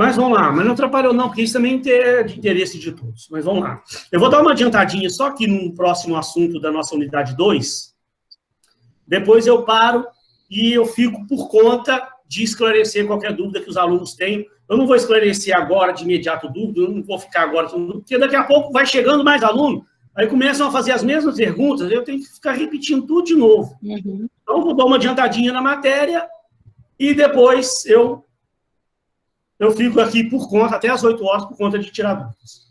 Mas vamos lá, mas não atrapalhou não, porque isso também é de interesse de todos. Mas vamos lá. Eu vou dar uma adiantadinha só aqui no próximo assunto da nossa unidade 2. Depois eu paro e eu fico por conta de esclarecer qualquer dúvida que os alunos tenham. Eu não vou esclarecer agora, de imediato, dúvida, eu não vou ficar agora, porque daqui a pouco vai chegando mais aluno, aí começam a fazer as mesmas perguntas, eu tenho que ficar repetindo tudo de novo. Então, eu vou dar uma adiantadinha na matéria e depois eu fico aqui por conta, até as 8 horas, por conta de tirar dúvidas.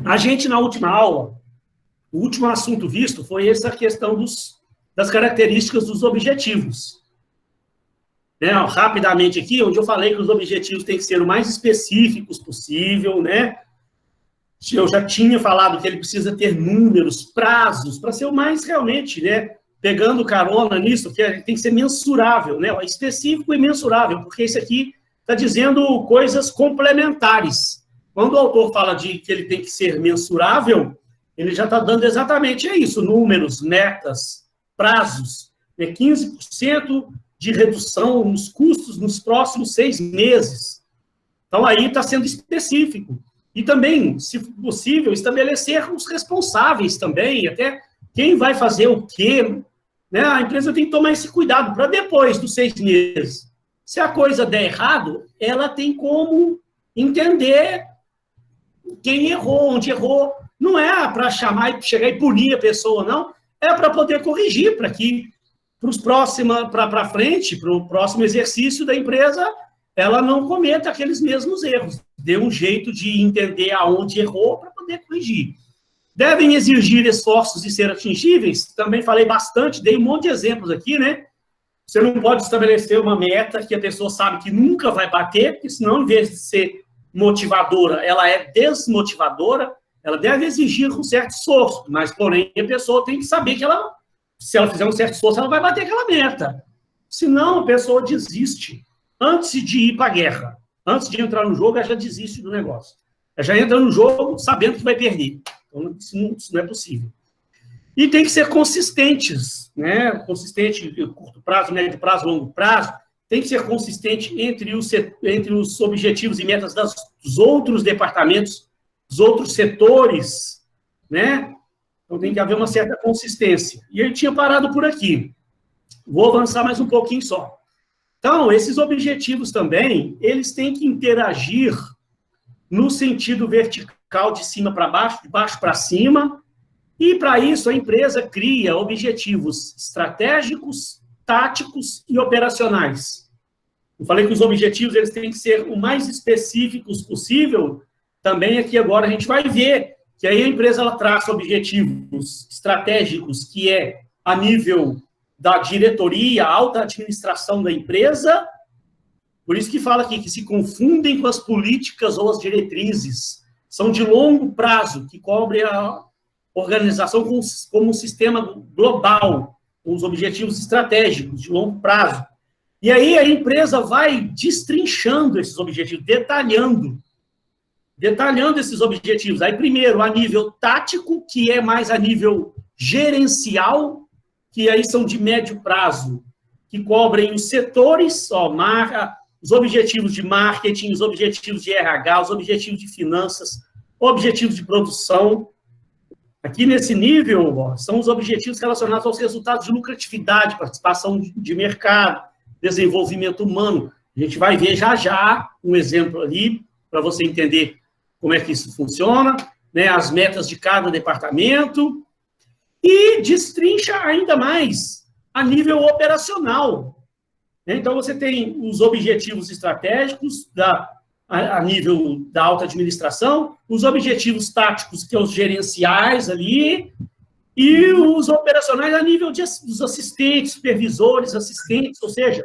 A gente, na última aula, o último assunto visto foi essa questão das características dos objetivos. Né? Rapidamente aqui, onde eu falei que os objetivos têm que ser o mais específicos possível, né? Eu já tinha falado que ele precisa ter números, prazos, para ser o mais realmente, né? Pegando carona nisso, que tem que ser mensurável, né? Específico e mensurável, porque isso aqui está dizendo coisas complementares. Quando o autor fala de que ele tem que ser mensurável, ele já está dando exatamente isso, números, metas, prazos, né? 15% de redução nos custos nos próximos 6 meses. Então, aí está sendo específico. E também, se possível, estabelecer os responsáveis também, até quem vai fazer o quê. Né? A empresa tem que tomar esse cuidado para depois dos 6 meses. Se a coisa der errado, ela tem como entender quem errou, onde errou. Não é para chamar e chegar e punir a pessoa, não. É para poder corrigir, para que para frente, para o próximo exercício da empresa, ela não cometa aqueles mesmos erros. Dê um jeito de entender aonde errou para poder corrigir. Devem exigir esforços e ser atingíveis. Também falei bastante, dei um monte de exemplos aqui, né? Você não pode estabelecer uma meta que a pessoa sabe que nunca vai bater, porque senão, em vez de ser motivadora, ela é desmotivadora. Ela deve exigir um certo esforço, mas, porém, a pessoa tem que saber que se ela fizer um certo esforço, ela vai bater aquela meta. Senão, a pessoa desiste. Antes de ir para a guerra, antes de entrar no jogo, ela já desiste do negócio. Ela já entra no jogo sabendo que vai perder. Então, isso não é possível. E tem que ser consistentes, né? Consistente em curto prazo, médio prazo, longo prazo. Tem que ser consistente entre os objetivos e metas dos outros departamentos, dos outros setores, né? Então, tem que haver uma certa consistência. E ele tinha parado por aqui. Vou avançar mais um pouquinho só. Então, esses objetivos também, eles têm que interagir no sentido vertical, de cima para baixo, de baixo para cima, e, para isso, a empresa cria objetivos estratégicos, táticos e operacionais. Eu falei que os objetivos eles têm que ser o mais específicos possível. Também aqui agora a gente vai ver que aí a empresa ela traça objetivos estratégicos, que é a nível da diretoria, alta administração da empresa. Por isso que fala aqui que se confundem com as políticas ou as diretrizes. São de longo prazo, que cobre a organização como um sistema global, com os objetivos estratégicos de longo prazo. E aí a empresa vai destrinchando esses objetivos, detalhando esses objetivos. Aí, primeiro, a nível tático, que é mais a nível gerencial, que aí são de médio prazo, que cobrem os setores, os objetivos de marketing, os objetivos de RH, os objetivos de finanças, objetivos de produção. Aqui nesse nível, são os objetivos relacionados aos resultados de lucratividade, participação de mercado, desenvolvimento humano. A gente vai ver já um exemplo ali, para você entender como é que isso funciona, né? As metas de cada departamento, e destrincha ainda mais a nível operacional. Então, você tem os objetivos estratégicos a nível da alta administração, os objetivos táticos, que são os gerenciais ali, e os operacionais a nível dos assistentes, supervisores, assistentes, ou seja,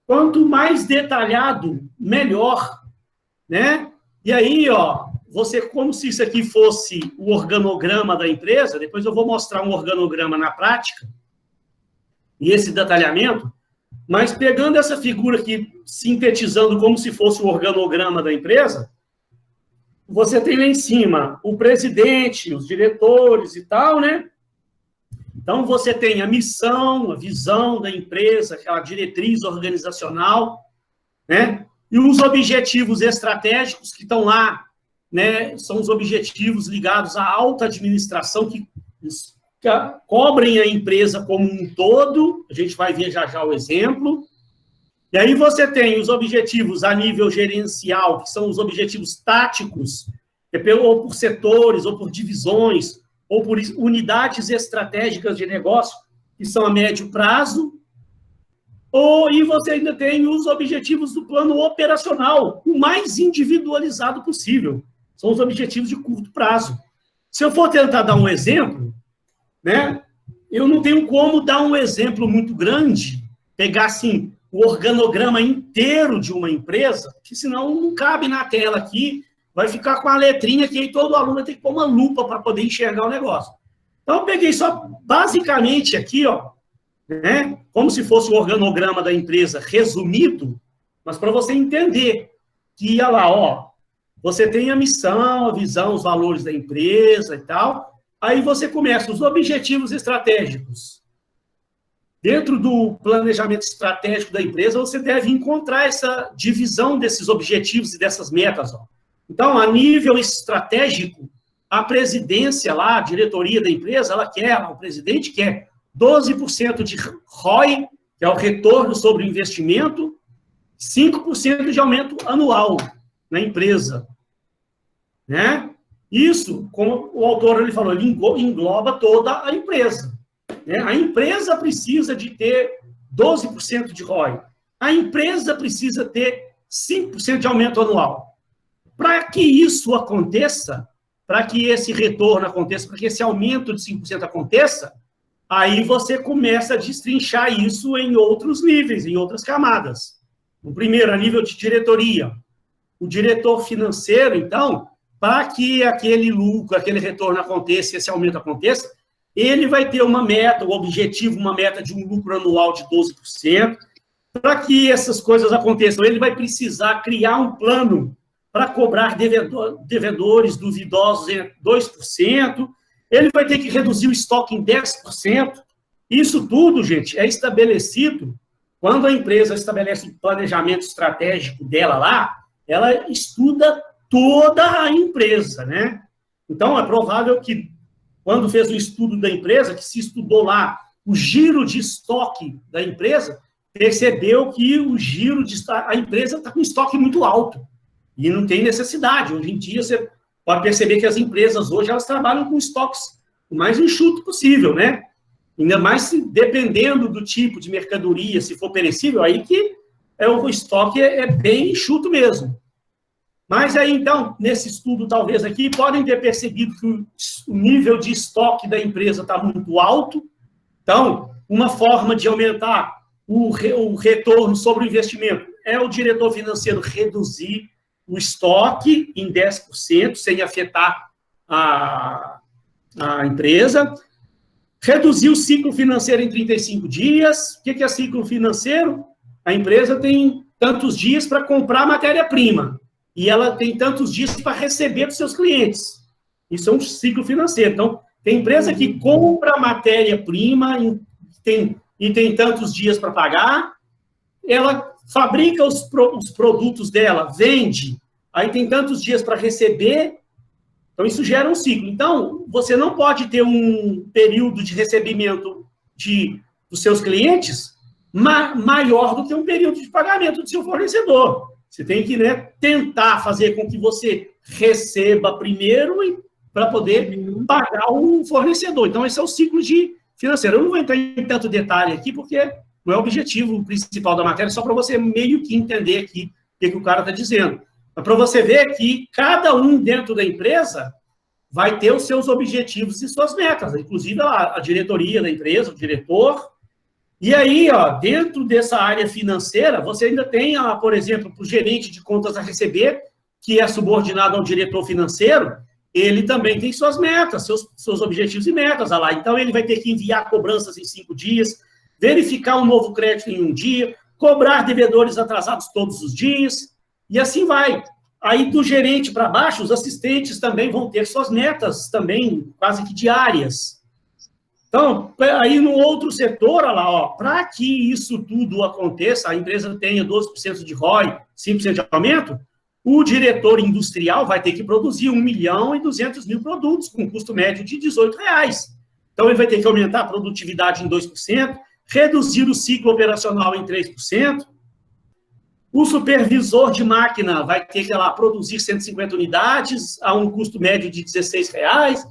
quanto mais detalhado, melhor, né? E aí, você, como se isso aqui fosse o organograma da empresa, depois eu vou mostrar um organograma na prática, e esse detalhamento, mas pegando essa figura aqui, sintetizando como se fosse o organograma da empresa, você tem lá em cima o presidente, os diretores e tal, né? Então, você tem a missão, a visão da empresa, aquela diretriz organizacional, né? E os objetivos estratégicos que estão lá, né, são os objetivos ligados à alta administração, que cobrem a empresa como um todo. A gente vai ver já já o exemplo. E aí você tem os objetivos a nível gerencial, que são os objetivos táticos, ou por setores, ou por divisões, ou por unidades estratégicas de negócio, que são a médio prazo. E você ainda tem os objetivos do plano operacional, o mais individualizado possível. São os objetivos de curto prazo. Se eu for tentar dar um exemplo, né, eu não tenho como dar um exemplo muito grande, pegar assim o organograma inteiro de uma empresa, que senão não cabe na tela aqui, vai ficar com a letrinha que aí todo aluno tem que pôr uma lupa para poder enxergar o negócio. Então, eu peguei só basicamente aqui, ó, né, como se fosse o organograma da empresa resumido, mas para você entender que, olha lá, ó, você tem a missão, a visão, os valores da empresa e tal, aí você começa os objetivos estratégicos. Dentro do planejamento estratégico da empresa, você deve encontrar essa divisão desses objetivos e dessas metas, ó. Então, a nível estratégico, a presidência lá, a diretoria da empresa, ela quer, o presidente quer 12% de ROI, que é o retorno sobre o investimento, 5% de aumento anual na empresa, né? Isso, como o autor ele falou, ele engloba toda a empresa, né? A empresa precisa de ter 12% de ROI. A empresa precisa ter 5% de aumento anual. Para que isso aconteça, para que esse retorno aconteça, para que esse aumento de 5% aconteça, aí você começa a destrinchar isso em outros níveis, em outras camadas. O primeiro, a nível de diretoria. O diretor financeiro, então, para que aquele lucro, aquele retorno aconteça, esse aumento aconteça, ele vai ter uma meta, um objetivo, uma meta de um lucro anual de 12%. Para que essas coisas aconteçam, ele vai precisar criar um plano para cobrar devedores duvidosos em 2%, ele vai ter que reduzir o estoque em 10%. Isso tudo, gente, é estabelecido quando a empresa estabelece o planejamento estratégico dela lá, ela estuda toda a empresa, né? Então, é provável que, quando fez o estudo da empresa, que se estudou lá o giro de estoque da empresa, percebeu que a empresa está com estoque muito alto. E não tem necessidade. Hoje em dia, você pode perceber que as empresas hoje, elas trabalham com estoques o mais enxuto possível, né? Ainda mais dependendo do tipo de mercadoria, se for perecível, aí que o estoque é bem enxuto mesmo. Mas aí, então, nesse estudo, talvez aqui, podem ter percebido que o nível de estoque da empresa está muito alto. Então, uma forma de aumentar o retorno sobre o investimento é o diretor financeiro reduzir o estoque em 10%, sem afetar a empresa. Reduzir o ciclo financeiro em 35 dias. O que é ciclo financeiro? A empresa tem tantos dias para comprar matéria-prima e ela tem tantos dias para receber dos seus clientes. Isso é um ciclo financeiro. Então, tem empresa que compra matéria-prima e tem tantos dias para pagar, ela fabrica os produtos dela, vende, aí tem tantos dias para receber, então isso gera um ciclo. Então, você não pode ter um período de recebimento dos seus clientes maior do que um período de pagamento do seu fornecedor. Você tem que, né, tentar fazer com que você receba primeiro para poder pagar o fornecedor. Então, esse é o ciclo financeiro. Eu não vou entrar em tanto detalhe aqui, porque não é o objetivo principal da matéria, só para você meio que entender aqui o que o cara está dizendo. Mas para você ver que cada um dentro da empresa vai ter os seus objetivos e suas metas, inclusive a diretoria da empresa, o diretor. E aí, ó, dentro dessa área financeira, você ainda tem, por exemplo, o gerente de contas a receber, que é subordinado ao diretor financeiro, ele também tem suas metas, seus objetivos e metas. Lá. Então, ele vai ter que enviar cobranças em 5 dias, verificar um novo crédito em 1 dia, cobrar devedores atrasados todos os dias, e assim vai. Aí, do gerente para baixo, os assistentes também vão ter suas metas, também quase que diárias. Então, aí no outro setor, olha lá, para que isso tudo aconteça, a empresa tenha 12% de ROI, 5% de aumento, o diretor industrial vai ter que produzir 1.200.000 produtos, com custo médio de R$18. Então, ele vai ter que aumentar a produtividade em 2%, reduzir o ciclo operacional em 3%. O supervisor de máquina vai ter que lá, produzir 150 unidades a um custo médio de R$16,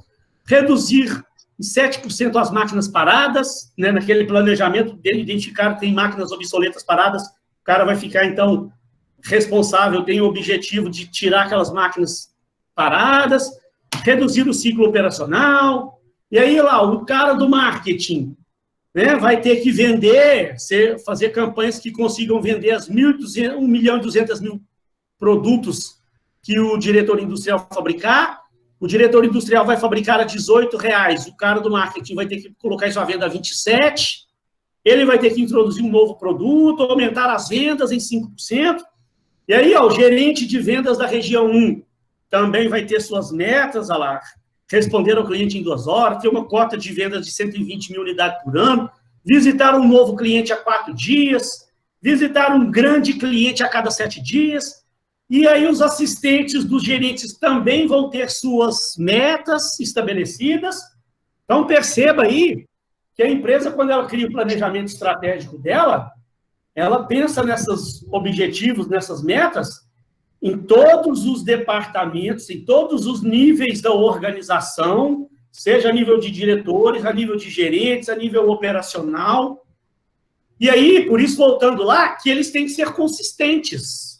reduzir em 7% as máquinas paradas, né, naquele planejamento dele, identificar que tem máquinas obsoletas paradas, o cara vai ficar, então, responsável, tem o objetivo de tirar aquelas máquinas paradas, reduzir o ciclo operacional, e aí lá, o cara do marketing, né, vai ter que vender, fazer campanhas que consigam vender as 1.200.000 produtos que o diretor industrial fabricar. O diretor industrial vai fabricar a R$18, o cara do marketing vai ter que colocar isso à venda a 27, ele vai ter que introduzir um novo produto, aumentar as vendas em 5%, e aí, o gerente de vendas da região 1 também vai ter suas metas, olha lá, responder ao cliente em 2 horas, ter uma cota de vendas de 120.000 unidades por ano, visitar um novo cliente a 4 dias, visitar um grande cliente a cada 7 dias, e aí os assistentes dos gerentes também vão ter suas metas estabelecidas. Então, perceba aí que a empresa, quando ela cria o planejamento estratégico dela, ela pensa nesses objetivos, nessas metas, em todos os departamentos, em todos os níveis da organização, seja a nível de diretores, a nível de gerentes, a nível operacional. E aí, por isso, voltando lá, que eles têm que ser consistentes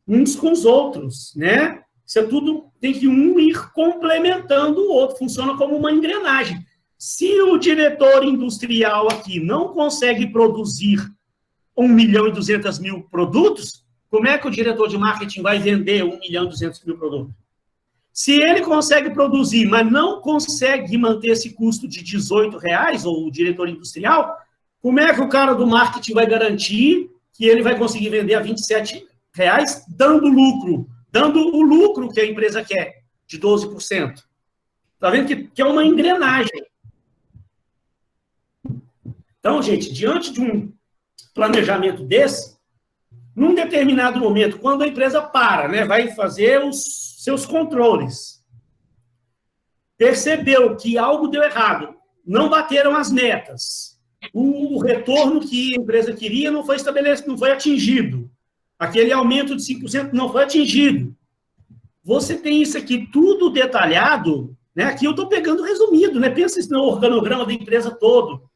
uns com os outros, né? Isso é tudo, tem que um ir complementando o outro, funciona como uma engrenagem. Se o diretor industrial aqui não consegue produzir 1.200.000 produtos, como é que o diretor de marketing vai vender 1.200.000 produtos? Se ele consegue produzir, mas não consegue manter esse custo de R$18, ou o diretor industrial, como é que o cara do marketing vai garantir que ele vai conseguir vender a R$27, dando lucro, dando o lucro que a empresa quer, de 12%? Está vendo que é uma engrenagem. Então, gente, diante de um planejamento desse, num determinado momento, quando a empresa para, né, vai fazer os seus controles, percebeu que algo deu errado, não bateram as metas, o retorno que a empresa queria não foi estabelecido, não foi atingido, aquele aumento de 5% não foi atingido. Você tem isso aqui tudo detalhado, né? Aqui eu estou pegando resumido, né? Pensa isso no organograma da empresa todo.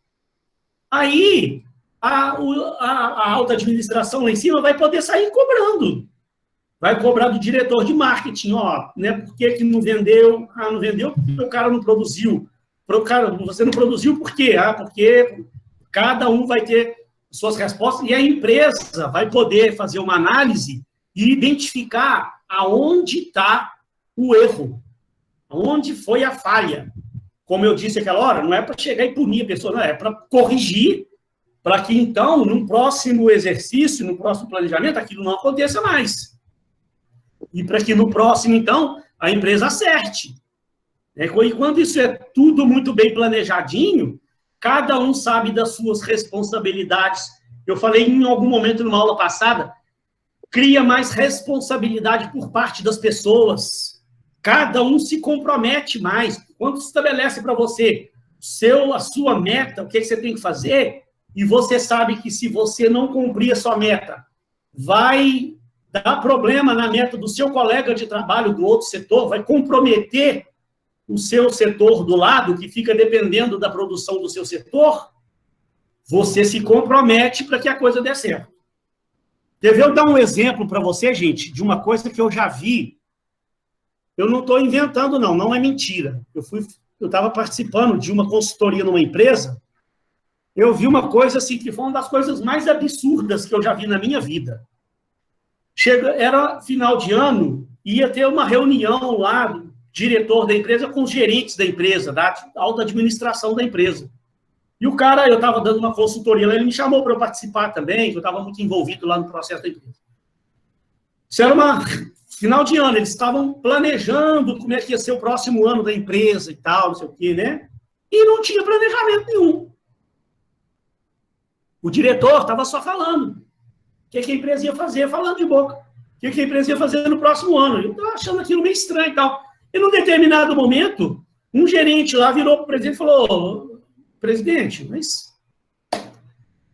Aí, a alta administração lá em cima vai poder sair cobrando. Vai cobrar do diretor de marketing, ó, né? Por que não vendeu? Ah, não vendeu porque o cara não produziu. Você não produziu por quê? Ah, porque cada um vai ter suas respostas e a empresa vai poder fazer uma análise e identificar aonde está o erro, onde foi a falha. Como eu disse aquela hora, não é para chegar e punir a pessoa, não, é para corrigir, para que, então, no próximo exercício, no próximo planejamento, aquilo não aconteça mais. E para que no próximo, então, a empresa acerte. E quando isso é tudo muito bem planejadinho, cada um sabe das suas responsabilidades. Eu falei em algum momento, numa aula passada, cria mais responsabilidade por parte das pessoas. Cada um se compromete mais. Quando se estabelece para você a sua meta, o que você tem que fazer, e você sabe que se você não cumprir a sua meta, vai dar problema na meta do seu colega de trabalho do outro setor, vai comprometer o seu setor do lado, que fica dependendo da produção do seu setor, você se compromete para que a coisa dê certo. Eu dar um exemplo para você, gente, de uma coisa que eu já vi. Eu não estou inventando, não é mentira. Eu estava participando de uma consultoria numa empresa, eu vi uma coisa assim, que foi uma das coisas mais absurdas que eu já vi na minha vida. Era final de ano, ia ter uma reunião lá, do diretor da empresa com os gerentes da empresa, da alta administração da empresa. E o cara, eu estava dando uma consultoria lá, ele me chamou para eu participar também, que eu estava muito envolvido lá no processo da empresa. Isso era final de ano, eles estavam planejando como é que ia ser o próximo ano da empresa e tal, não sei o quê, né? e não tinha planejamento nenhum. O diretor estava só falando o que a empresa ia fazer, falando de boca. O que a empresa ia fazer no próximo ano. Eu estava achando aquilo meio estranho e tal. E, num determinado momento, um gerente lá virou para o presidente e falou: presidente, mas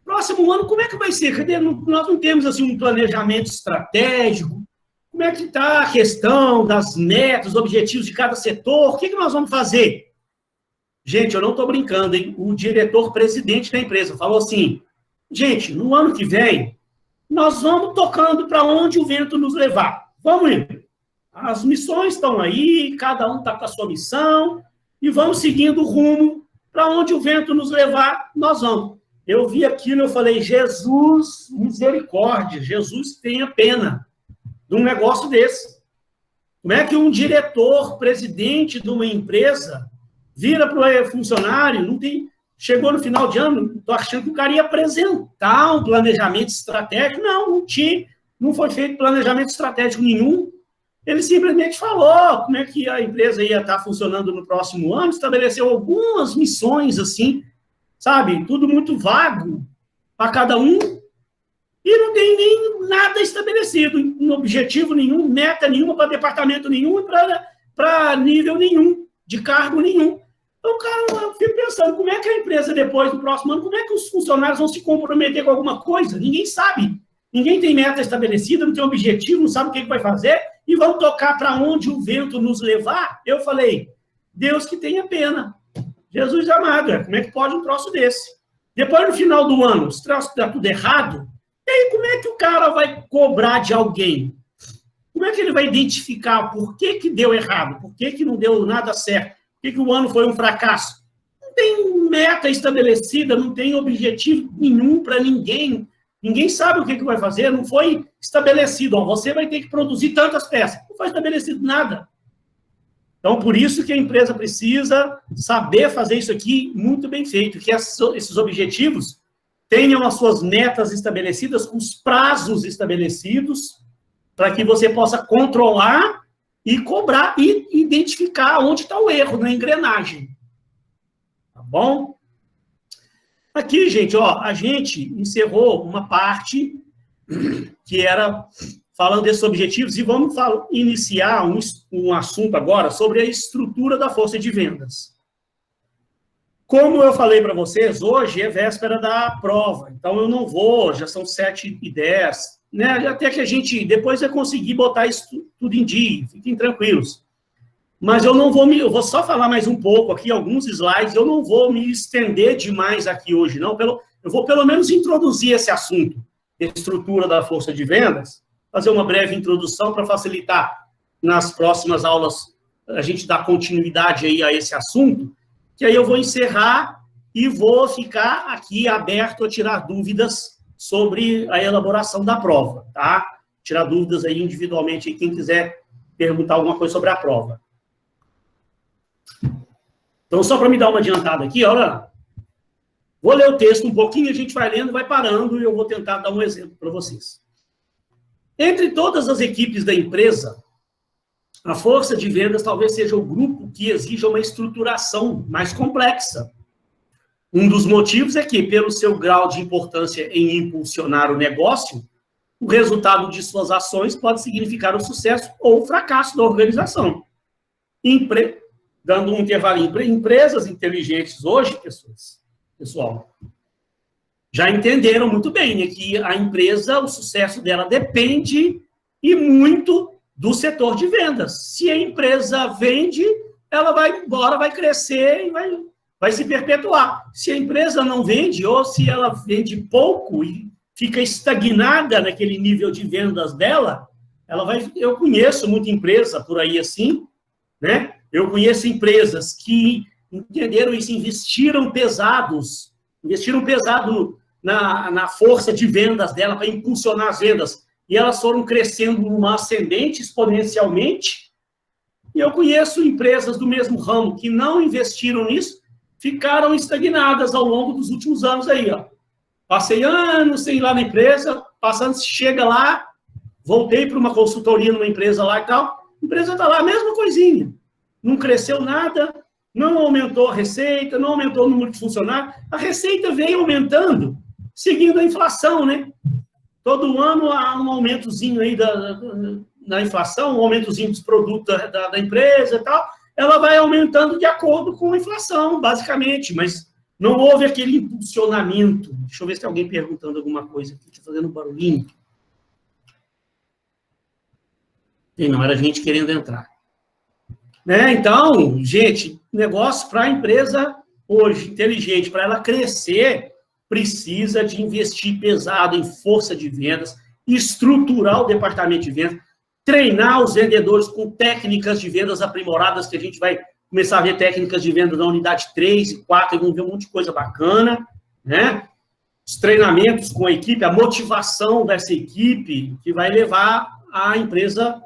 próximo ano, como é que vai ser? Cadê? Nós não temos assim, um planejamento estratégico. Como é que está a questão das metas, objetivos de cada setor? O que nós vamos fazer? Gente, eu não estou brincando, hein? O diretor-presidente da empresa falou assim: gente, no ano que vem, nós vamos tocando para onde o vento nos levar. Vamos indo. As missões estão aí, cada um está com a sua missão, e vamos seguindo o rumo para onde o vento nos levar, nós vamos. Eu vi aquilo e eu falei: Jesus, misericórdia, Jesus tenha pena de um negócio desse. Como é que um diretor, presidente de uma empresa, vira para o funcionário, não tem... Chegou no final de ano, estou achando que o cara ia apresentar um planejamento estratégico. Não tinha, não foi feito planejamento estratégico nenhum. Ele simplesmente falou como é que a empresa ia estar funcionando no próximo ano, estabeleceu algumas missões, assim, sabe? Tudo muito vago para cada um, e não tem nem nada estabelecido, objetivo nenhum, meta nenhuma para departamento nenhum e para nível nenhum, de cargo nenhum. Então, cara, eu fico pensando, como é que a empresa, depois do próximo ano, como é que os funcionários vão se comprometer com alguma coisa? Ninguém sabe. Ninguém tem meta estabelecida, não tem objetivo, não sabe o que vai fazer, e vão tocar para onde o vento nos levar. Eu falei: Deus que tenha pena. Jesus amado, como é que pode um troço desse? Depois, no final do ano, os troços está tudo errado, e aí como é que o cara vai cobrar de alguém? Como é que ele vai identificar por que deu errado? Por que não deu nada certo? Por que o ano foi um fracasso? Não tem meta estabelecida, não tem objetivo nenhum para ninguém. Ninguém sabe o que vai fazer, não foi estabelecido. Ó, você vai ter que produzir tantas peças. Não foi estabelecido nada. Então, por isso que a empresa precisa saber fazer isso aqui muito bem feito, que esses objetivos tenham as suas metas estabelecidas, com os prazos estabelecidos, para que você possa controlar e cobrar e identificar onde está o erro na engrenagem. Tá bom? Aqui, gente, ó, a gente encerrou uma parte que era falando desses objetivos e vamos iniciar um assunto agora sobre a estrutura da força de vendas. Como eu falei para vocês, hoje é véspera da prova, então eu não vou, já são 7h10, né? Até que a gente depois vai conseguir botar isso tudo em dia, fiquem tranquilos. Mas eu não vou eu vou só falar mais um pouco aqui, alguns slides, eu não vou me estender demais aqui hoje, não. Eu vou pelo menos introduzir esse assunto, estrutura da força de vendas, fazer uma breve introdução para facilitar nas próximas aulas a gente dar continuidade aí a esse assunto, que aí eu vou encerrar e vou ficar aqui aberto a tirar dúvidas sobre a elaboração da prova, tá? Tirar dúvidas aí individualmente, aí, quem quiser perguntar alguma coisa sobre a prova. Então, só para me dar uma adiantada aqui, olha, vou ler o texto um pouquinho, a gente vai lendo, vai parando, e eu vou tentar dar um exemplo para vocês. Entre todas as equipes da empresa, a força de vendas talvez seja o grupo que exija uma estruturação mais complexa. Um dos motivos é que, pelo seu grau de importância em impulsionar o negócio, o resultado de suas ações pode significar o sucesso ou o fracasso da organização. Dando um intervalinho, empresas inteligentes hoje, pessoal, já entenderam muito bem, né, que a empresa, o sucesso dela depende e muito do setor de vendas. Se a empresa vende, ela vai embora, vai crescer e vai se perpetuar. Se a empresa não vende, ou se ela vende pouco e fica estagnada naquele nível de vendas dela, ela vai... Eu conheço muita empresa por aí assim, né? Eu conheço empresas que entenderam isso, investiram pesado na força de vendas dela para impulsionar as vendas, e elas foram crescendo numa ascendente exponencialmente, e eu conheço empresas do mesmo ramo que não investiram nisso, ficaram estagnadas ao longo dos últimos anos aí, ó. Passei anos sem ir lá na empresa, chega lá, voltei para uma consultoria numa empresa lá e tal, a empresa está lá, a mesma coisinha. Não cresceu nada, não aumentou a receita, não aumentou o número de funcionários, a receita veio aumentando, seguindo a inflação, né? Todo ano há um aumentozinho aí na inflação, um aumentozinho dos produtos da empresa e tal, ela vai aumentando de acordo com a inflação, basicamente, mas não houve aquele impulsionamento. Deixa eu ver se tem alguém perguntando alguma coisa aqui, está fazendo um barulhinho. E não, era gente querendo entrar. Né? Então, gente, negócio para a empresa hoje, inteligente, para ela crescer, precisa de investir pesado em força de vendas, estruturar o departamento de vendas, treinar os vendedores com técnicas de vendas aprimoradas, que a gente vai começar a ver técnicas de venda na unidade 3 e 4, e vamos ver um monte de coisa bacana, né? Os treinamentos com a equipe, a motivação dessa equipe, que vai levar a empresa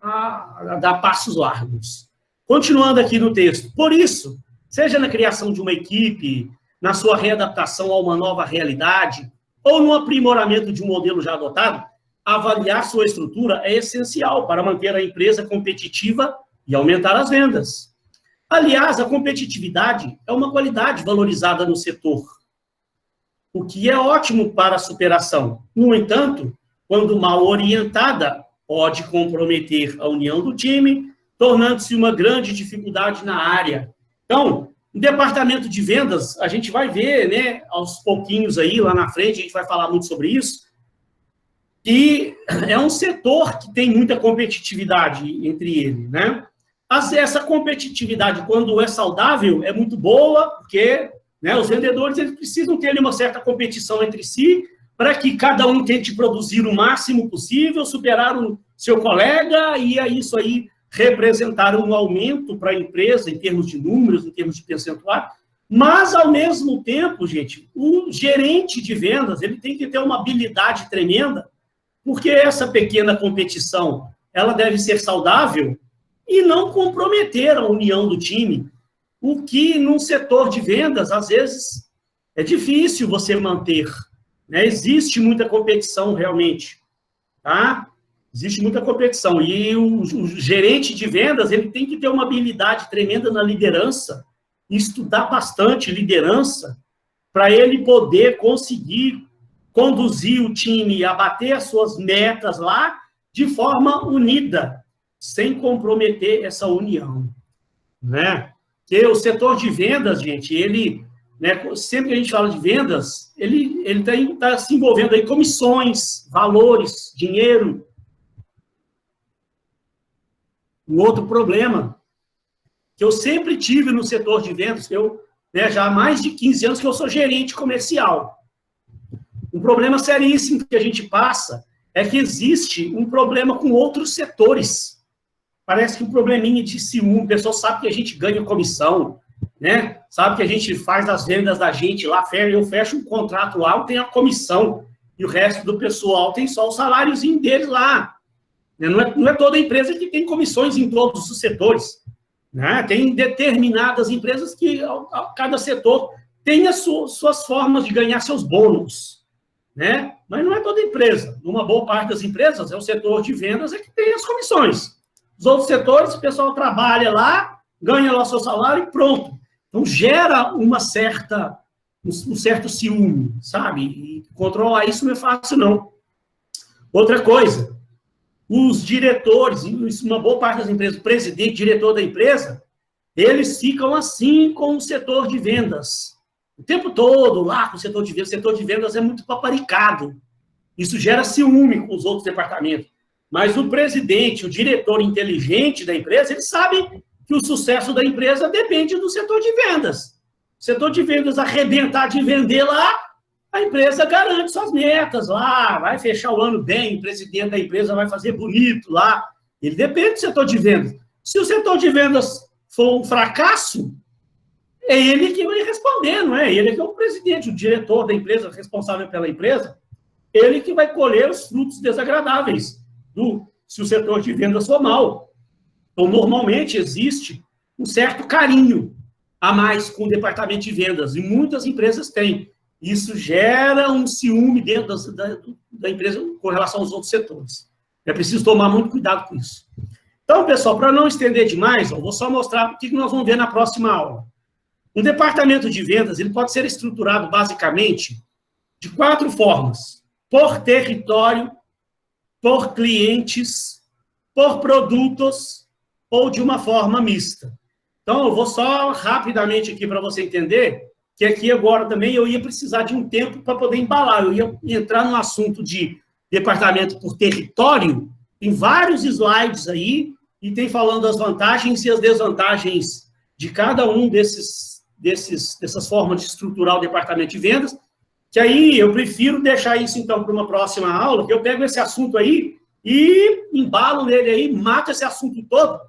a dar passos largos. Continuando aqui no texto. Por isso, seja na criação de uma equipe, na sua readaptação a uma nova realidade, ou no aprimoramento de um modelo já adotado, avaliar sua estrutura é essencial para manter a empresa competitiva e aumentar as vendas. Aliás, a competitividade é uma qualidade valorizada no setor, o que é ótimo para a superação. No entanto, quando mal orientada, pode comprometer a união do time, tornando-se uma grande dificuldade na área. Então, no departamento de vendas, a gente vai ver, né, aos pouquinhos aí, lá na frente, a gente vai falar muito sobre isso, e é um setor que tem muita competitividade entre ele, né? Mas essa competitividade, quando é saudável, é muito boa, porque, né, os vendedores eles precisam ter ali uma certa competição entre si, para que cada um tente produzir o máximo possível, superar o seu colega, e é isso aí representar um aumento para a empresa, em termos de números, em termos de percentual, mas, ao mesmo tempo, gente, o gerente de vendas ele tem que ter uma habilidade tremenda, porque essa pequena competição ela deve ser saudável e não comprometer a união do time, o que, num setor de vendas, às vezes, é difícil você manter. Né? Existe muita competição, realmente. Tá? Existe muita competição. E o gerente de vendas ele tem que ter uma habilidade tremenda na liderança, estudar bastante liderança, para ele poder conseguir conduzir o time a bater as suas metas lá de forma unida, sem comprometer essa união. Né? Porque o setor de vendas, gente, ele... Né, sempre que a gente fala de vendas, ele está se envolvendo em comissões, valores, dinheiro. Um outro problema que eu sempre tive no setor de vendas, já há mais de 15 anos que eu sou gerente comercial. Um problema seríssimo que a gente passa é que existe um problema com outros setores. Parece que um probleminha de ciúme, o pessoal sabe que a gente ganha comissão, né? Sabe que a gente faz as vendas da gente lá, eu fecho um contrato lá, eu tenho a comissão, e o resto do pessoal tem só o saláriozinho deles lá. Não é toda empresa que tem comissões em todos os setores. Né? Tem determinadas empresas que cada setor tem as suas formas de ganhar seus bônus. Né? Mas não é toda empresa. Uma boa parte das empresas é o setor de vendas é que tem as comissões. Os outros setores, o pessoal trabalha lá, ganha lá o seu salário e pronto. Então, gera um certo ciúme, sabe? E controlar isso não é fácil, não. Outra coisa, os diretores, uma boa parte das empresas, o presidente, diretor da empresa, eles ficam assim com o setor de vendas. O tempo todo lá com o setor de vendas. O setor de vendas é muito paparicado. Isso gera ciúme com os outros departamentos. Mas o presidente, o diretor inteligente da empresa, ele sabe que o sucesso da empresa depende do setor de vendas. O setor de vendas arrebentar de vender lá, a empresa garante suas metas lá, vai fechar o ano bem, o presidente da empresa vai fazer bonito lá. Ele depende do setor de vendas. Se o setor de vendas for um fracasso, é ele que vai responder, não é? Ele que é o presidente, o diretor da empresa, responsável pela empresa, ele que vai colher os frutos desagradáveis se o setor de vendas for mal. Então, normalmente, existe um certo carinho a mais com o departamento de vendas, e muitas empresas têm. Isso gera um ciúme dentro da empresa com relação aos outros setores. É preciso tomar muito cuidado com isso. Então, pessoal, para não estender demais, eu vou só mostrar o que nós vamos ver na próxima aula. Um departamento de vendas, ele pode ser estruturado basicamente de 4 formas: por território, por clientes, por produtos ou de uma forma mista. Então, eu vou só rapidamente aqui para você entender que aqui agora também eu ia precisar de um tempo para poder embalar. Eu ia entrar no assunto de departamento por território, tem vários slides aí, e tem falando as vantagens e as desvantagens de cada um dessas formas de estruturar o departamento de vendas, que aí eu prefiro deixar isso, então, para uma próxima aula, que eu pego esse assunto aí e embalo nele aí, mato esse assunto todo,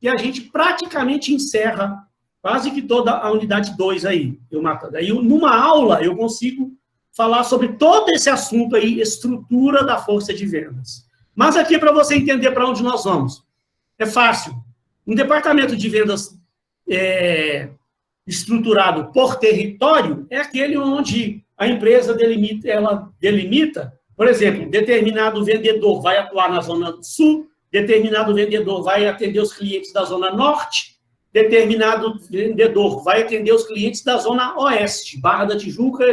e a gente praticamente encerra quase que toda a unidade 2 aí, eu matando. Aí, numa aula, eu consigo falar sobre todo esse assunto aí, estrutura da força de vendas. Mas aqui, para você entender para onde nós vamos, é fácil. Um departamento de vendas estruturado por território é aquele onde a empresa delimita, por exemplo, determinado vendedor vai atuar na Zona Sul, determinado vendedor vai atender os clientes da Zona Norte, determinado vendedor vai atender os clientes da Zona Oeste, Barra da Tijuca,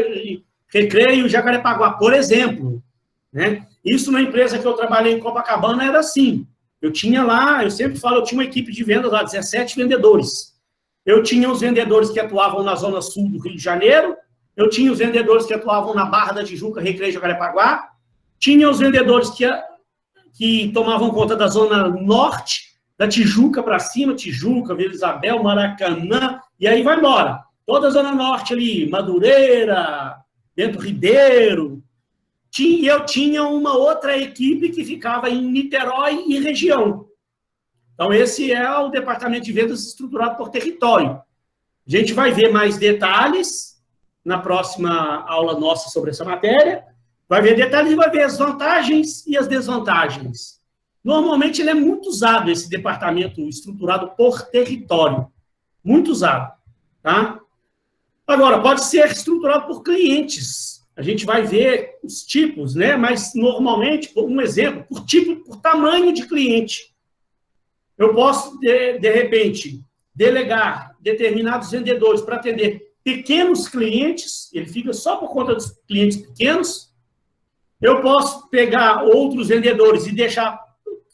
Recreio, Jacarepaguá, por exemplo. Né? Isso na empresa que eu trabalhei em Copacabana era assim. Eu tinha lá, eu sempre falo, eu tinha uma equipe de vendas lá, 17 vendedores. Eu tinha os vendedores que atuavam na Zona Sul do Rio de Janeiro, eu tinha os vendedores que atuavam na Barra da Tijuca, Recreio, Jacarepaguá, tinha os vendedores que tomavam conta da Zona Norte, da Tijuca para cima, Tijuca, Vila Isabel, Maracanã, e aí vai embora. Toda a Zona Norte ali, Madureira, Bento Ribeiro. E eu tinha uma outra equipe que ficava em Niterói e região. Então, esse é o departamento de vendas estruturado por território. A gente vai ver mais detalhes na próxima aula nossa sobre essa matéria. Vai ver detalhes e vai ver as vantagens e as desvantagens. Normalmente, ele é muito usado, esse departamento estruturado por território. Muito usado. Tá? Agora, pode ser estruturado por clientes. A gente vai ver os tipos, né? Mas, normalmente, um exemplo, por tipo, por tamanho de cliente. Eu posso, de repente, delegar determinados vendedores para atender pequenos clientes, ele fica só por conta dos clientes pequenos. Eu posso pegar outros vendedores e deixar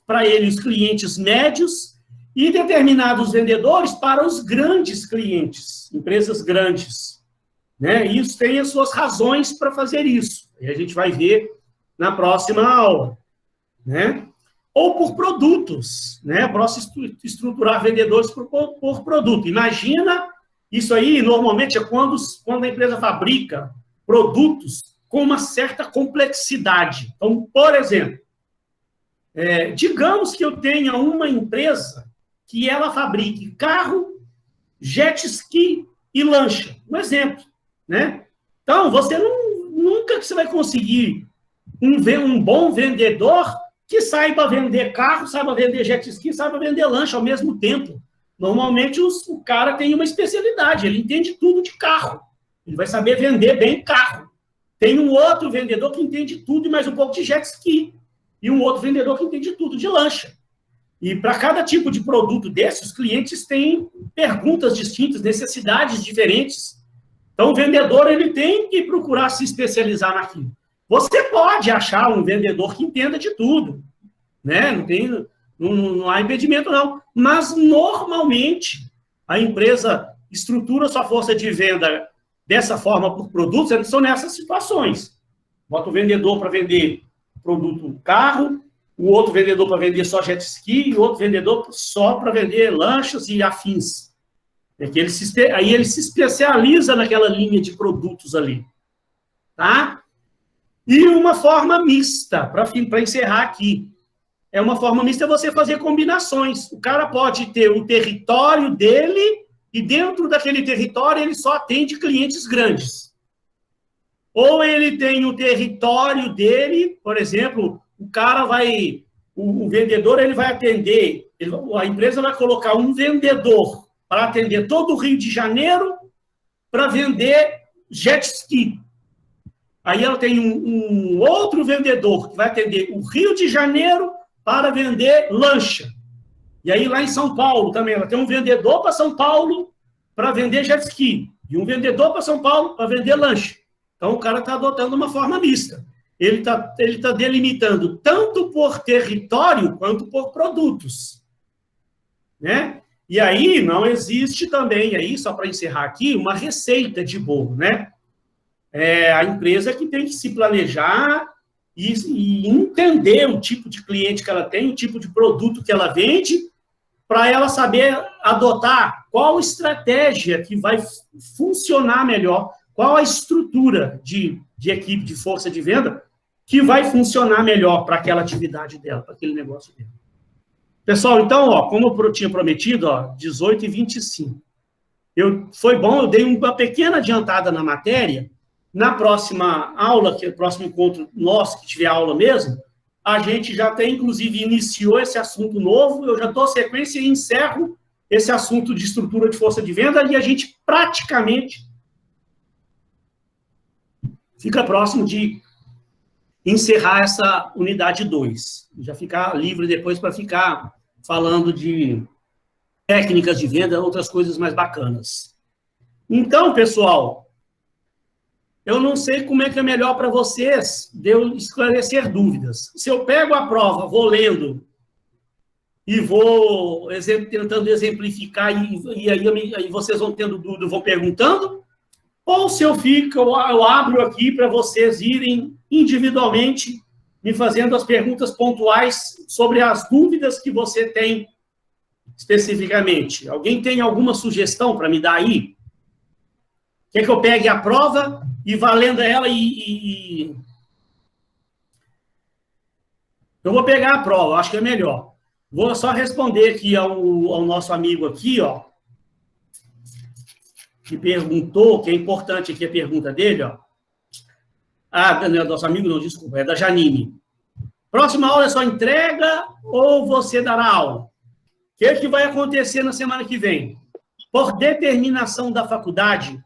para ele os clientes médios e determinados vendedores para os grandes clientes, empresas grandes. Né? E isso tem as suas razões para fazer isso. E a gente vai ver na próxima aula. Né? Ou por produtos. Né? Posso estruturar vendedores por produto. Imagina, isso aí normalmente é quando a empresa fabrica produtos com uma certa complexidade. Então, por exemplo, digamos que eu tenha uma empresa que ela fabrique carro, jet ski e lancha. Um exemplo. Né? Então, nunca que você vai conseguir um bom vendedor que saiba vender carro, saiba vender jet ski, saiba vender lancha ao mesmo tempo. Normalmente, o cara tem uma especialidade, ele entende tudo de carro. Ele vai saber vender bem carro. Tem um outro vendedor que entende tudo e mais um pouco de jet ski. E um outro vendedor que entende tudo de lancha. E para cada tipo de produto desse, os clientes têm perguntas distintas, necessidades diferentes. Então, o vendedor ele tem que procurar se especializar naquilo. Você pode achar um vendedor que entenda de tudo. Né? Não há impedimento, não. Mas, normalmente, a empresa estrutura sua força de venda dessa forma por produtos, eles são nessas situações. Bota o vendedor para vender produto carro, o outro vendedor para vender só jet ski, e o outro vendedor só para vender lanchas e afins. Aí ele se especializa naquela linha de produtos ali. Tá? E uma forma mista, para encerrar aqui. Uma forma mista é você fazer combinações. O cara pode ter o território dele e dentro daquele território ele só atende clientes grandes. Ou ele tem o território dele, por exemplo, o vendedor ele vai atender, a empresa vai colocar um vendedor para atender todo o Rio de Janeiro para vender jet ski. Aí ela tem um outro vendedor que vai atender o Rio de Janeiro para vender lancha. E aí, lá em São Paulo também, ela tem um vendedor para São Paulo para vender jet ski, e um vendedor para São Paulo para vender lanche. Então, o cara está adotando uma forma mista. Ele tá delimitando tanto por território quanto por produtos. Né? E aí, não existe também, aí, só para encerrar aqui, uma receita de bolo, né? É a empresa que tem que se planejar e entender o tipo de cliente que ela tem, o tipo de produto que ela vende, para ela saber adotar qual estratégia que vai funcionar melhor, qual a estrutura de equipe, de força de venda, que vai funcionar melhor para aquela atividade dela, para aquele negócio dela. Pessoal, então, ó, como eu tinha prometido, ó, 18h25. Foi bom, eu dei uma pequena adiantada na matéria. Na próxima aula, que é o próximo encontro nosso, que tiver aula mesmo, a gente já até, inclusive, iniciou esse assunto novo, eu já dou sequência e encerro esse assunto de estrutura de força de venda, e a gente praticamente fica próximo de encerrar essa unidade 2. Já ficar livre depois para ficar falando de técnicas de venda, outras coisas mais bacanas. Então, pessoal, eu não sei como é que é melhor para vocês de eu esclarecer dúvidas. Se eu pego a prova, vou lendo e vou tentando exemplificar, e aí vocês vão tendo dúvida, vão perguntando, ou se eu abro aqui para vocês irem individualmente me fazendo as perguntas pontuais sobre as dúvidas que você tem especificamente. Alguém tem alguma sugestão para me dar aí? Quer que eu pegue a prova e vá lendo ela eu vou pegar a prova, acho que é melhor. Vou só responder aqui ao nosso amigo aqui, ó, que perguntou, que é importante aqui a pergunta dele, ó. Ah, não é nosso amigo, não, desculpa, é da Janine. Próxima aula é só entrega ou você dará aula? O que vai acontecer na semana que vem? Por determinação da faculdade,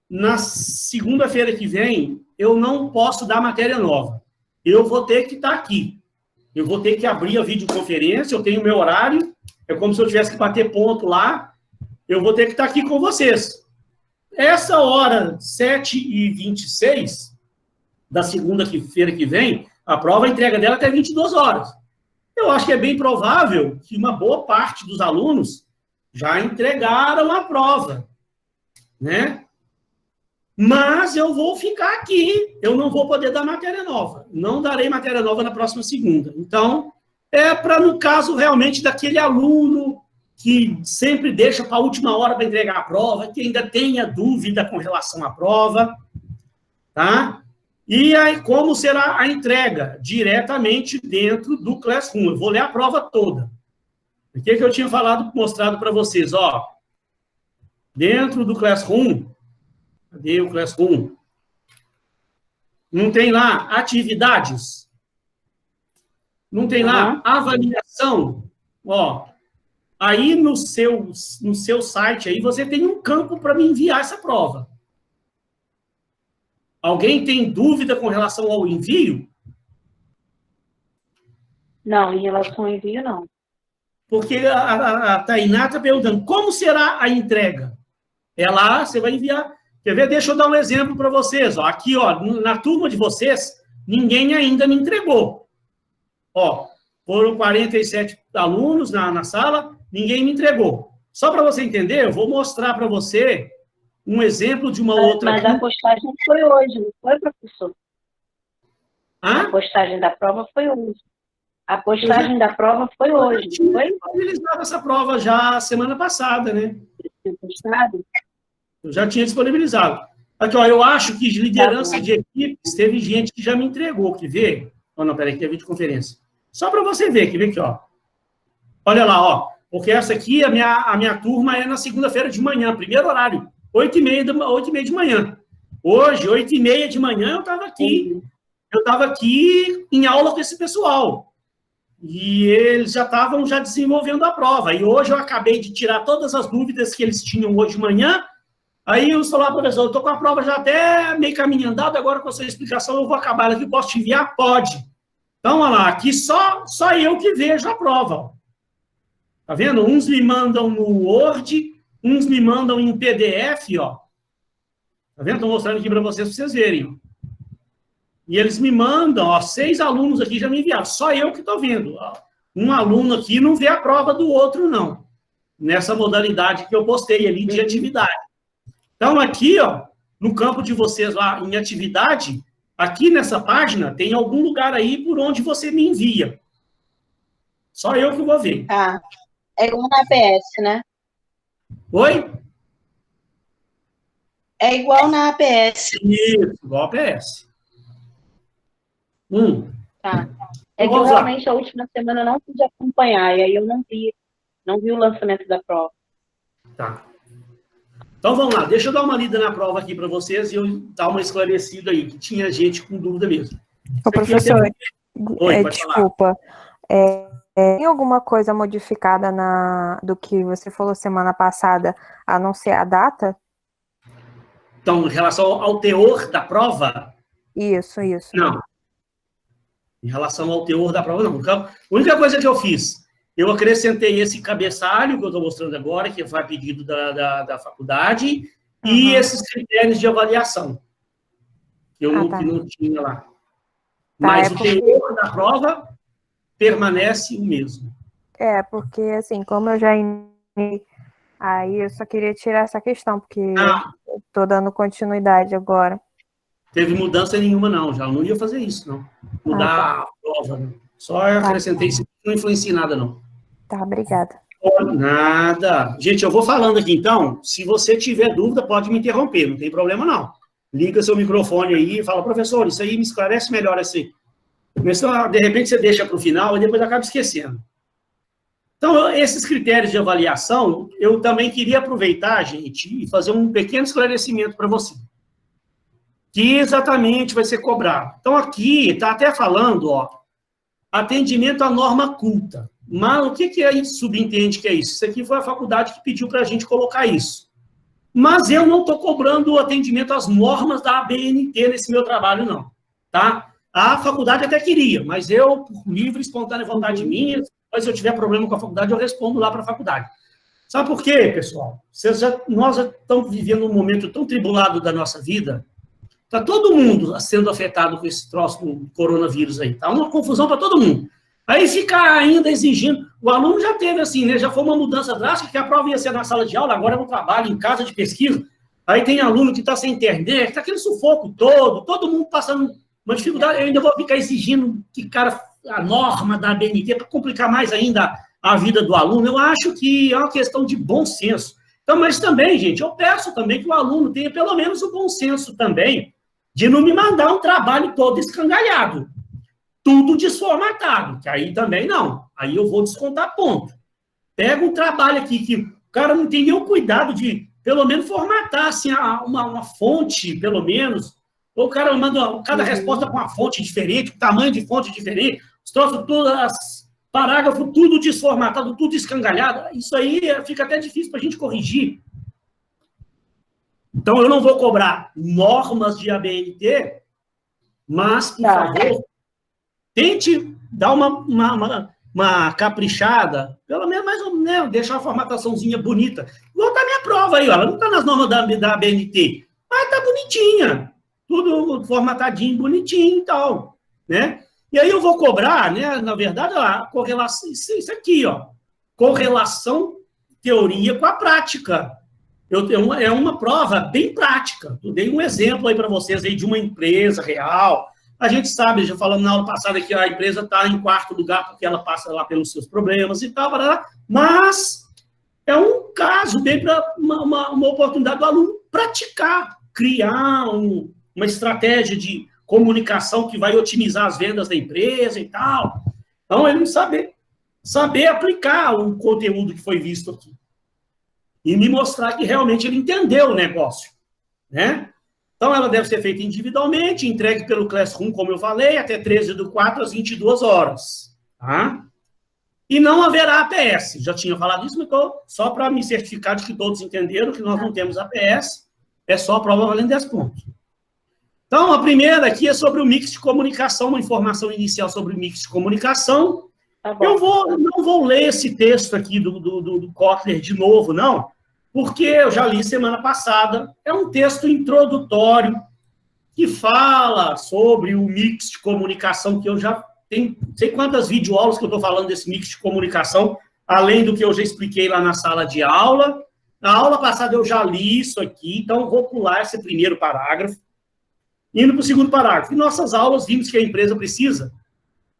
na segunda-feira que vem, eu não posso dar matéria nova. Eu vou ter que estar aqui. Eu vou ter que abrir a videoconferência, eu tenho meu horário, é como se eu tivesse que bater ponto lá, eu vou ter que estar aqui com vocês. Essa hora, 7h26, da segunda-feira que vem, a prova, a entrega dela até 22 horas. Eu acho que é bem provável que uma boa parte dos alunos já entregaram a prova, né? Mas eu vou ficar aqui, eu não vou poder dar matéria nova. Não darei matéria nova na próxima segunda. Então, é para, no caso, realmente, daquele aluno que sempre deixa para a última hora para entregar a prova, que ainda tenha dúvida com relação à prova, tá? E aí, como será a entrega? Diretamente dentro do Classroom. Eu vou ler a prova toda. O que eu tinha mostrado para vocês? Ó, dentro do Classroom, cadê o Classroom? Não tem lá atividades? Não tem lá avaliação? Ó, aí no seu site aí você tem um campo para me enviar essa prova. Alguém tem dúvida com relação ao envio? Não, em relação ao envio, não. Porque a Tainá está perguntando, como será a entrega? Você vai enviar. Quer ver? Deixa eu dar um exemplo para vocês. Ó, aqui, ó, na turma de vocês, ninguém ainda me entregou. Ó, foram 47 alunos na sala, ninguém me entregou. Só para você entender, eu vou mostrar para você um exemplo de uma outra... Mas a postagem foi hoje, não foi, professor? Hã? A postagem da prova foi hoje. A postagem da prova foi hoje, não foi? Eu disponibilizava essa prova já semana passada, né? Eu já tinha disponibilizado. Aqui, ó, eu acho que de liderança de equipes, teve gente que já me entregou, quer ver? Oh, não, peraí, que é videoconferência. Só para você ver, quer ver aqui, ó. Olha lá, ó. Porque essa aqui, a minha turma é na segunda-feira de manhã, primeiro horário. 8h30 de manhã. Hoje, 8h30 de manhã, eu estava aqui. Eu estava aqui em aula com esse pessoal. E eles já estavam desenvolvendo a prova. E hoje eu acabei de tirar todas as dúvidas que eles tinham hoje de manhã. Aí eu falei, professor, eu estou com a prova já até meio caminho andado, agora com a sua explicação eu vou acabar ela aqui, posso te enviar? Pode. Então, olha lá, aqui só eu que vejo a prova. Ó. Tá vendo? Uns me mandam no Word, uns me mandam em PDF, ó. Tá vendo? Estou mostrando aqui para vocês verem. Ó. E eles me mandam, ó, 6 alunos aqui já me enviaram. Só eu que estou vendo. Ó. Um aluno aqui não vê a prova do outro, não. Nessa modalidade que eu postei ali de atividade. Então, aqui, ó, no campo de vocês lá em atividade, aqui nessa página, tem algum lugar aí por onde você me envia. Só eu que vou ver. Tá. É igual na APS, né? Oi? É igual na APS. Isso, igual a APS. Tá. É que eu realmente a última semana não pude acompanhar, e aí eu não vi o lançamento da prova. Tá. Então vamos lá, deixa eu dar uma lida na prova aqui para vocês e eu dar uma esclarecida aí, que tinha gente com dúvida mesmo. Ô, professor, Oi, desculpa. Tem alguma coisa modificada do que você falou semana passada, a não ser a data? Então, em relação ao teor da prova? Isso. Não. Em relação ao teor da prova, não. Então, a única coisa que eu fiz, eu acrescentei esse cabeçalho que eu estou mostrando agora, que foi a pedido da faculdade, e esses critérios de avaliação, que não tinha lá. Mas o teor da prova permanece o mesmo. Porque, assim, como eu já aí eu só queria tirar essa questão, porque eu estou dando continuidade agora. Teve mudança nenhuma, não. Já não ia fazer isso, não. Mudar a prova, não. Só acrescentei isso, não influencia em nada, não. Tá, obrigada. Nada. Gente, eu vou falando aqui, então. Se você tiver dúvida, pode me interromper, não tem problema, não. Liga seu microfone aí e fala, professor, isso aí me esclarece melhor assim. Mas, de repente, você deixa para o final e depois acaba esquecendo. Então, esses critérios de avaliação, eu também queria aproveitar, gente, e fazer um pequeno esclarecimento para você. Que exatamente vai ser cobrado. Então, aqui está até falando, ó, atendimento à norma culta. Mas o que aí subentende que é isso? Isso aqui foi a faculdade que pediu para a gente colocar isso. Mas eu não estou cobrando o atendimento às normas da ABNT nesse meu trabalho, não. Tá? A faculdade até queria, mas eu, por livre, espontânea vontade minha, mas se eu tiver problema com a faculdade, eu respondo lá para a faculdade. Sabe por quê, pessoal? Nós já estamos vivendo um momento tão tribulado da nossa vida. Está todo mundo sendo afetado com esse troço do coronavírus aí. Está uma confusão para todo mundo. Aí ficar ainda exigindo... O aluno já teve assim, né? Já foi uma mudança drástica, que a prova ia ser na sala de aula, agora é no trabalho, em casa de pesquisa. Aí tem aluno que está sem internet, está aquele sufoco todo mundo passando uma dificuldade. Eu ainda vou ficar exigindo que, cara, a norma da ABNT para complicar mais ainda a vida do aluno. Eu acho que é uma questão de bom senso. Então, mas também, gente, eu peço também que o aluno tenha pelo menos o bom senso também de não me mandar um trabalho todo escangalhado. Tudo desformatado, que aí também não. Aí eu vou descontar ponto. Pega um trabalho aqui que o cara não tem nenhum cuidado de, pelo menos, formatar assim, uma fonte, pelo menos. Ou o cara manda cada resposta com uma fonte diferente, com tamanho de fonte diferente, os troços todos, parágrafo tudo desformatado, tudo escangalhado. Isso aí fica até difícil para a gente corrigir. Então, eu não vou cobrar normas de ABNT, mas, por favor, tente dar uma caprichada, pelo menos mais ou menos, deixar uma formataçãozinha bonita. Igual tá a minha prova aí, ó, ela não está nas normas da ABNT, mas tá bonitinha, tudo formatadinho, bonitinho e tal, né? E aí eu vou cobrar, né, na verdade, a correlação, isso aqui, ó, correlação teoria com a prática. É uma prova bem prática. Eu dei um exemplo aí para vocês aí de uma empresa real. A gente sabe, já falamos na aula passada que a empresa está em 4º lugar porque ela passa lá pelos seus problemas e tal, mas é um caso bem para uma oportunidade do aluno praticar, criar uma estratégia de comunicação que vai otimizar as vendas da empresa e tal. Então, ele saber aplicar o conteúdo que foi visto aqui. E me mostrar que realmente ele entendeu o negócio, né? Então, ela deve ser feita individualmente, entregue pelo Classroom, como eu falei, até 13/4 às 22 horas, tá? E não haverá APS. Já tinha falado isso, mas só para me certificar de que todos entenderam que nós não temos APS, é só a prova valendo 10 pontos. Então, a primeira aqui é sobre o mix de comunicação, uma informação inicial sobre o mix de comunicação. Tá bom. Eu não vou ler esse texto aqui do Kotler de novo, não, porque eu já li semana passada. É um texto introdutório que fala sobre o mix de comunicação, que eu já tenho, não sei quantas videoaulas que eu estou falando desse mix de comunicação, além do que eu já expliquei lá na sala de aula. Na aula passada eu já li isso aqui, então eu vou pular esse primeiro parágrafo. Indo para o segundo parágrafo. Em nossas aulas, vimos que a empresa precisa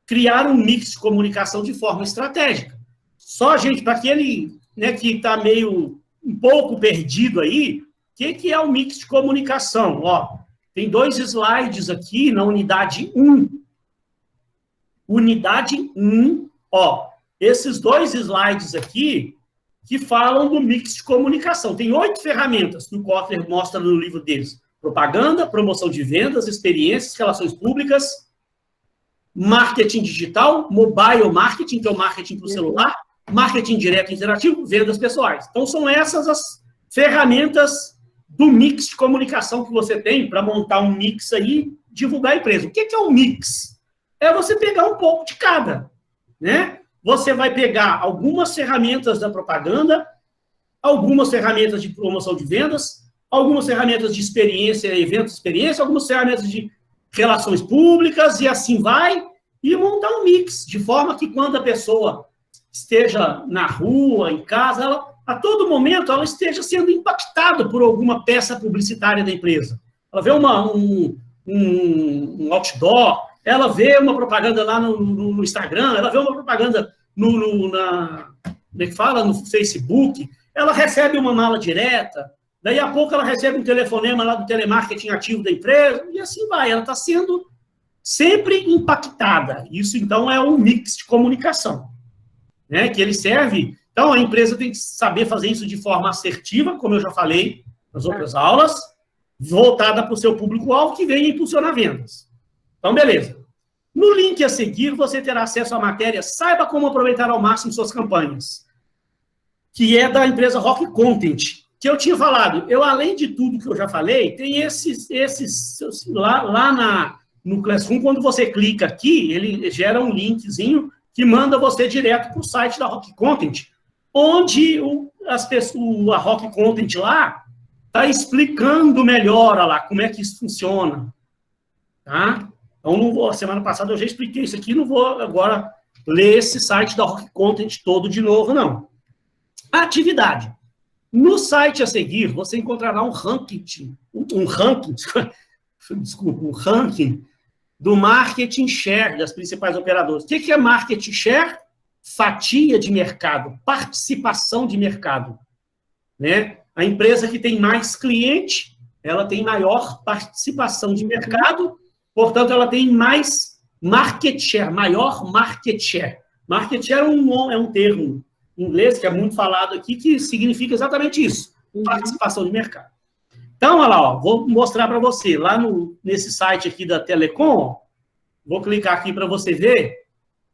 criar um mix de comunicação de forma estratégica. Só, gente, para aquele, né, que está meio um pouco perdido aí, o que é o mix de comunicação? Ó, tem 2 slides aqui na unidade 1. Unidade 1, ó, esses 2 slides aqui que falam do mix de comunicação. Tem 8 ferramentas que o Kotler mostra no livro deles. Propaganda, promoção de vendas, experiências, relações públicas, marketing digital, mobile marketing, que é o marketing para o celular, marketing direto interativo, vendas pessoais. Então, são essas as ferramentas do mix de comunicação que você tem para montar um mix aí, divulgar a empresa. O que é um mix? É você pegar um pouco de cada, né? Você vai pegar algumas ferramentas da propaganda, algumas ferramentas de promoção de vendas, algumas ferramentas de experiência, eventos de experiência, algumas ferramentas de relações públicas, e assim vai, e montar um mix, de forma que quando a pessoa esteja na rua, em casa, ela, a todo momento, ela esteja sendo impactada por alguma peça publicitária da empresa. Ela vê um outdoor, ela vê uma propaganda lá no Instagram, ela vê uma propaganda no Facebook, ela recebe uma mala direta, daí a pouco ela recebe um telefonema lá do telemarketing ativo da empresa, e assim vai. Ela está sendo sempre impactada. Isso, então, é um mix de comunicação, né? Que ele serve... Então, a empresa tem que saber fazer isso de forma assertiva, como eu já falei nas outras aulas, voltada para o seu público-alvo, que vem impulsionar vendas. Então, beleza. No link a seguir, você terá acesso à matéria Saiba como aproveitar ao máximo suas campanhas, que é da empresa Rock Content, que eu tinha falado. Eu, além de tudo que eu já falei, tem esses lá no Classroom, quando você clica aqui, ele gera um linkzinho que manda você direto para o site da Rock Content, onde a Rock Content lá está explicando melhor lá como é que isso funciona. Tá? Então, não vou, semana passada eu já expliquei isso aqui, não vou agora ler esse site da Rock Content todo de novo, não. Atividade. No site a seguir, você encontrará um ranking do marketing share das principais operadoras. O que é marketing share? Fatia de mercado, participação de mercado, né? A empresa que tem mais cliente, ela tem maior participação de mercado, portanto, ela tem mais market share, maior market share. Market share é um termo em inglês que é muito falado aqui, que significa exatamente isso, participação de mercado. Então, olha lá, ó, vou mostrar para você, lá nesse site aqui da Telecom, ó, vou clicar aqui para você ver,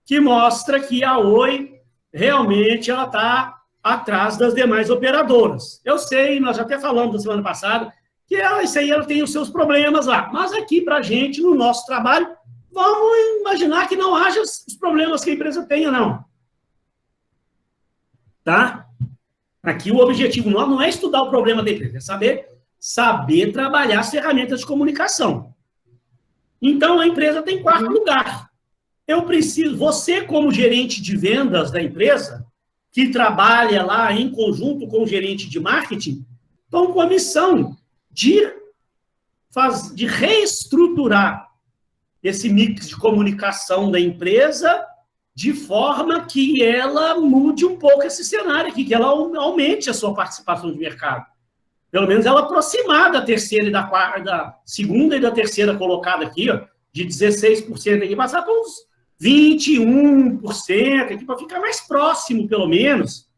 que mostra que a Oi, realmente, ela está atrás das demais operadoras. Eu sei, nós já até falamos na semana passada, que isso aí ela tem os seus problemas lá. Mas aqui, para a gente, no nosso trabalho, vamos imaginar que não haja os problemas que a empresa tenha, não. Tá? Aqui o objetivo não é estudar o problema da empresa, é saber trabalhar as ferramentas de comunicação. Então, a empresa tem 4º lugar. Você, como gerente de vendas da empresa, que trabalha lá em conjunto com o gerente de marketing, estão com a missão de reestruturar esse mix de comunicação da empresa de forma que ela mude um pouco esse cenário aqui, que ela aumente a sua participação de mercado. Pelo menos ela aproximar da terceira e da segunda e da terceira colocada aqui, ó, de 16% aqui, passar para uns 21% aqui, para ficar mais próximo, pelo menos,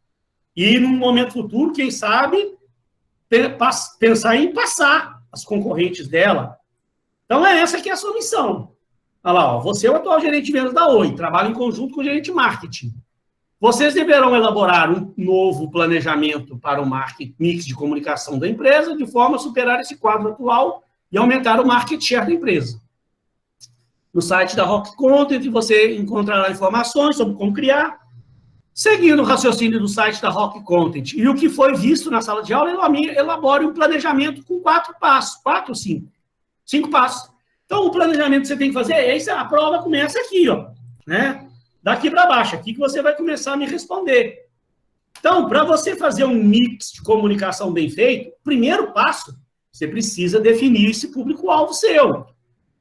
e num momento futuro, quem sabe, pensar em passar as concorrentes dela. Então, essa que é a sua missão. Olha lá, ó, você é o atual gerente de vendas da Oi, trabalha em conjunto com o gerente de marketing. Vocês deverão elaborar um novo planejamento para o mix de comunicação da empresa, de forma a superar esse quadro atual e aumentar o market share da empresa. no site da Rock Content, você encontrará informações sobre como criar, seguindo o raciocínio do site da Rock Content. E o que foi visto na sala de aula, elabore um planejamento com 4 passos, 4 ou 5? 5 passos. Então, o planejamento que você tem que fazer, aí a prova começa aqui, ó, né? Daqui para baixo, aqui que você vai começar a me responder. Então, para você fazer um mix de comunicação bem feito, primeiro passo, você precisa definir esse público-alvo seu.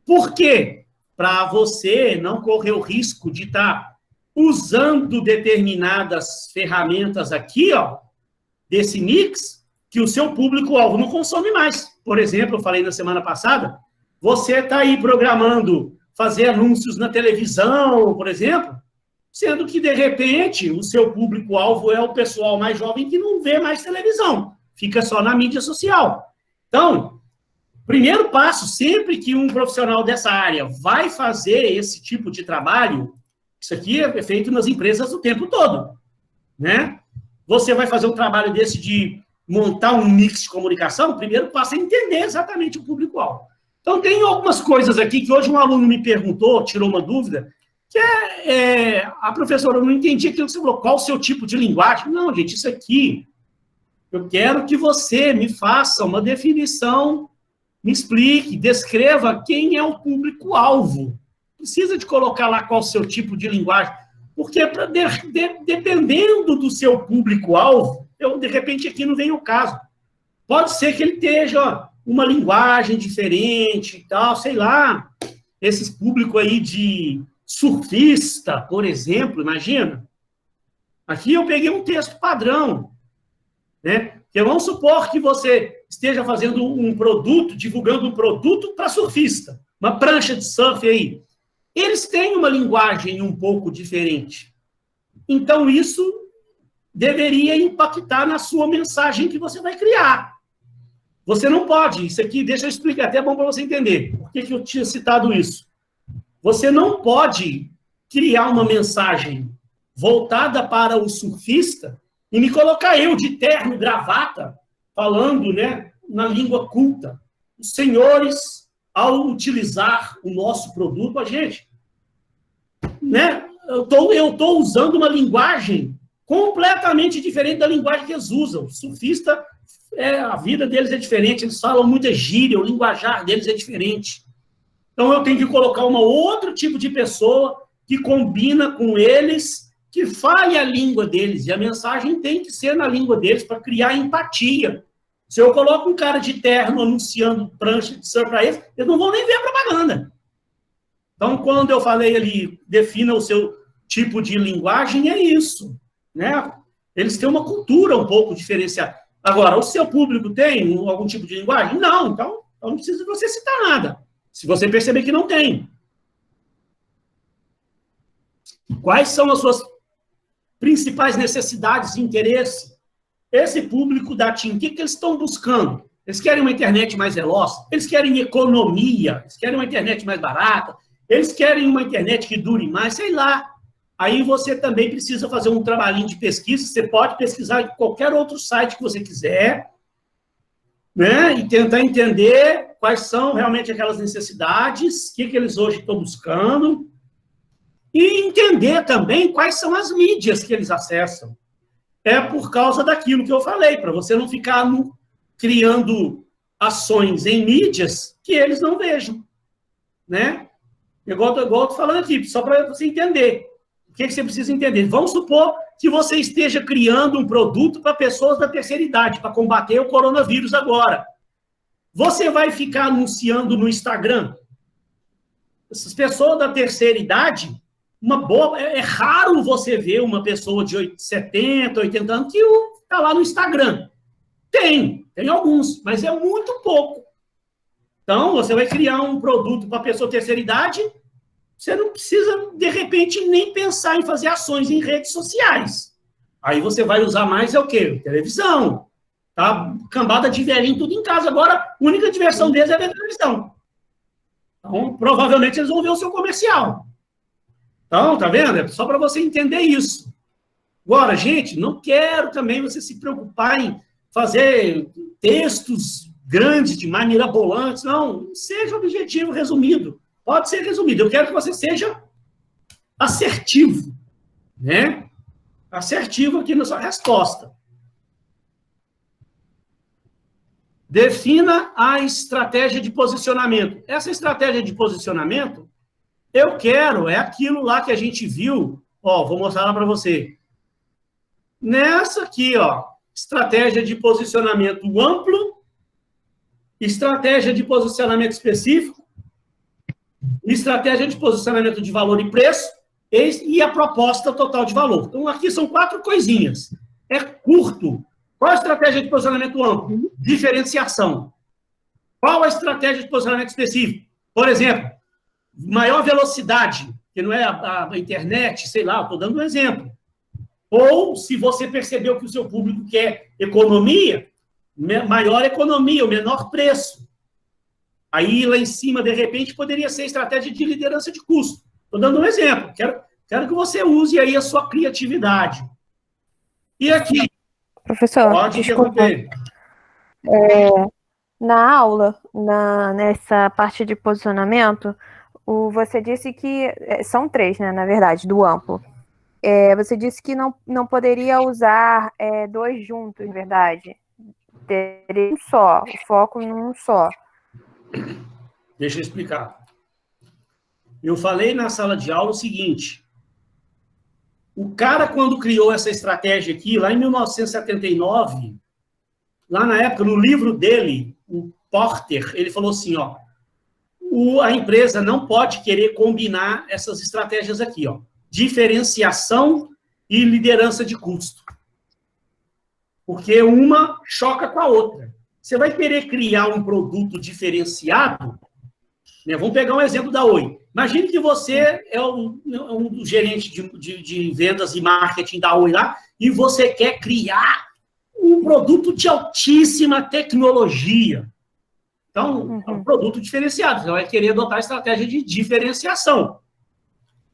Por quê? Para você não correr o risco de estar usando determinadas ferramentas aqui, ó, desse mix, que o seu público-alvo não consome mais. Por exemplo, eu falei na semana passada, você está aí programando fazer anúncios na televisão, por exemplo, sendo que, de repente, o seu público-alvo é o pessoal mais jovem que não vê mais televisão, fica só na mídia social. Então, primeiro passo, sempre que um profissional dessa área vai fazer esse tipo de trabalho, isso aqui é feito nas empresas o tempo todo, né? Você vai fazer um trabalho desse de montar um mix de comunicação, o primeiro passo é entender exatamente o público-alvo. Então, tem algumas coisas aqui que hoje um aluno me perguntou, tirou uma dúvida, que a professora, eu não entendi aquilo que você falou, qual o seu tipo de linguagem? Não, gente, isso aqui, eu quero que você me faça uma definição, me explique, descreva quem é o público-alvo. Precisa de colocar lá qual o seu tipo de linguagem, porque dependendo do seu público-alvo, de repente aqui não vem o caso. Pode ser que ele esteja uma linguagem diferente e tal, sei lá, esses públicos aí de surfista, por exemplo, imagina. Aqui eu peguei um texto padrão, né? Que vamos supor que você esteja fazendo um produto, divulgando um produto para surfista, uma prancha de surf aí. Eles têm uma linguagem um pouco diferente. Então, isso deveria impactar na sua mensagem que você vai criar. Você não pode, isso aqui, deixa eu explicar, até é bom para você entender. Por que eu tinha citado isso? Você não pode criar uma mensagem voltada para o surfista e me colocar eu de terno e gravata, falando, né, na língua culta. Os senhores, ao utilizar o nosso produto, a gente, né, eu tô usando uma linguagem completamente diferente da linguagem que eles usam. O surfista, a vida deles é diferente, eles falam muita gíria, o linguajar deles é diferente. Então, eu tenho que colocar um outro tipo de pessoa que combina com eles, que fale a língua deles. E a mensagem tem que ser na língua deles para criar empatia. Se eu coloco um cara de terno anunciando prancha de surf para eles não vão nem ver a propaganda. Então, quando eu falei ali, defina o seu tipo de linguagem, é isso, né? Eles têm uma cultura um pouco diferenciada. Agora, o seu público tem algum tipo de linguagem? Não, então não precisa de você citar nada. Se você perceber que não tem. Quais são as suas principais necessidades e interesse? Esse público da TIM, o que eles estão buscando? Eles querem uma internet mais veloz? Eles querem economia? Eles querem uma internet mais barata? Eles querem uma internet que dure mais? Sei lá. Aí você também precisa fazer um trabalhinho de pesquisa. Você pode pesquisar em qualquer outro site que você quiser, né? E tentar entender quais são realmente aquelas necessidades, o que eles hoje estão buscando, e entender também quais são as mídias que eles acessam. É por causa daquilo que eu falei, para você não ficar criando ações em mídias que eles não vejam, né? Igual eu estou falando aqui, só para você entender. O que você precisa entender? Vamos supor que você esteja criando um produto para pessoas da terceira idade, para combater o coronavírus agora. Você vai ficar anunciando no Instagram? Essas pessoas da terceira idade, é raro você ver uma pessoa de 70, 80 anos que está lá no Instagram. Tem alguns, mas é muito pouco. Então, você vai criar um produto para pessoa de terceira idade, você não precisa, de repente, nem pensar em fazer ações em redes sociais. Aí você vai usar mais o quê? Televisão. Tá? Cambada de velhinho, tudo em casa. Agora, a única diversão deles é ver televisão. Então, provavelmente, eles vão ver o seu comercial. Então, tá vendo? É só para você entender isso. Agora, gente, não quero também você se preocupar em fazer textos grandes, demais, mirabolantes. Não, seja objetivo resumido. pode ser resumido. Eu quero que você seja assertivo, né? Assertivo aqui na sua resposta. Defina a estratégia de posicionamento. Essa estratégia de posicionamento, eu quero, é aquilo lá que a gente viu, ó, vou mostrar lá para você. Nessa aqui, ó, estratégia de posicionamento amplo, estratégia de posicionamento específico, estratégia de posicionamento de valor e preço, e a proposta total de valor. Então, aqui são 4 coisinhas. É curto. Qual a estratégia de posicionamento amplo? Diferenciação. Qual a estratégia de posicionamento específico? Por exemplo, maior velocidade, que não é a internet, sei lá, estou dando um exemplo. Ou, se você percebeu que o seu público quer economia, maior economia, o menor preço. Aí, lá em cima, de repente, poderia ser estratégia de liderança de custo. Estou dando um exemplo. Quero que você use aí a sua criatividade. E aqui... Professor, pode interromper. Na aula, nessa parte de posicionamento, você disse que... São 3, né, na verdade, do amplo. Você disse que não poderia usar 2 juntos, na verdade. Teria um só, o foco em um só. Deixa eu explicar. Eu falei na sala de aula o seguinte: o cara, quando criou essa estratégia aqui, lá em 1979, lá na época, no livro dele, o Porter, ele falou assim, ó, a empresa não pode querer combinar essas estratégias aqui, ó, diferenciação e liderança de custo. Porque uma choca com a outra. Você vai querer criar um produto diferenciado, né? Vamos pegar um exemplo da Oi. Imagine que você é um dos gerentes de vendas e marketing da Oi lá, e você quer criar um produto de altíssima tecnologia. Então, é um produto diferenciado. Você vai querer adotar a estratégia de diferenciação.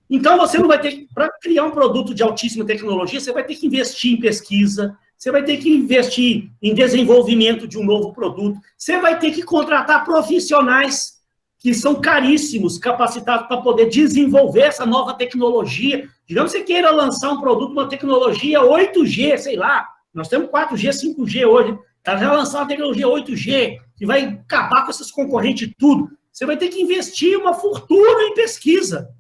Então, você não vai ter... Para criar um produto de altíssima tecnologia, você vai ter que investir em pesquisa, você vai ter que investir em desenvolvimento de um novo produto, você vai ter que contratar profissionais que são caríssimos, capacitados para poder desenvolver essa nova tecnologia. Digamos que você queira lançar um produto, uma tecnologia 8G, sei lá, nós temos 4G, 5G hoje, ela vai lançar uma tecnologia 8G, que vai acabar com essas concorrentes tudo. Você vai ter que investir uma fortuna em pesquisa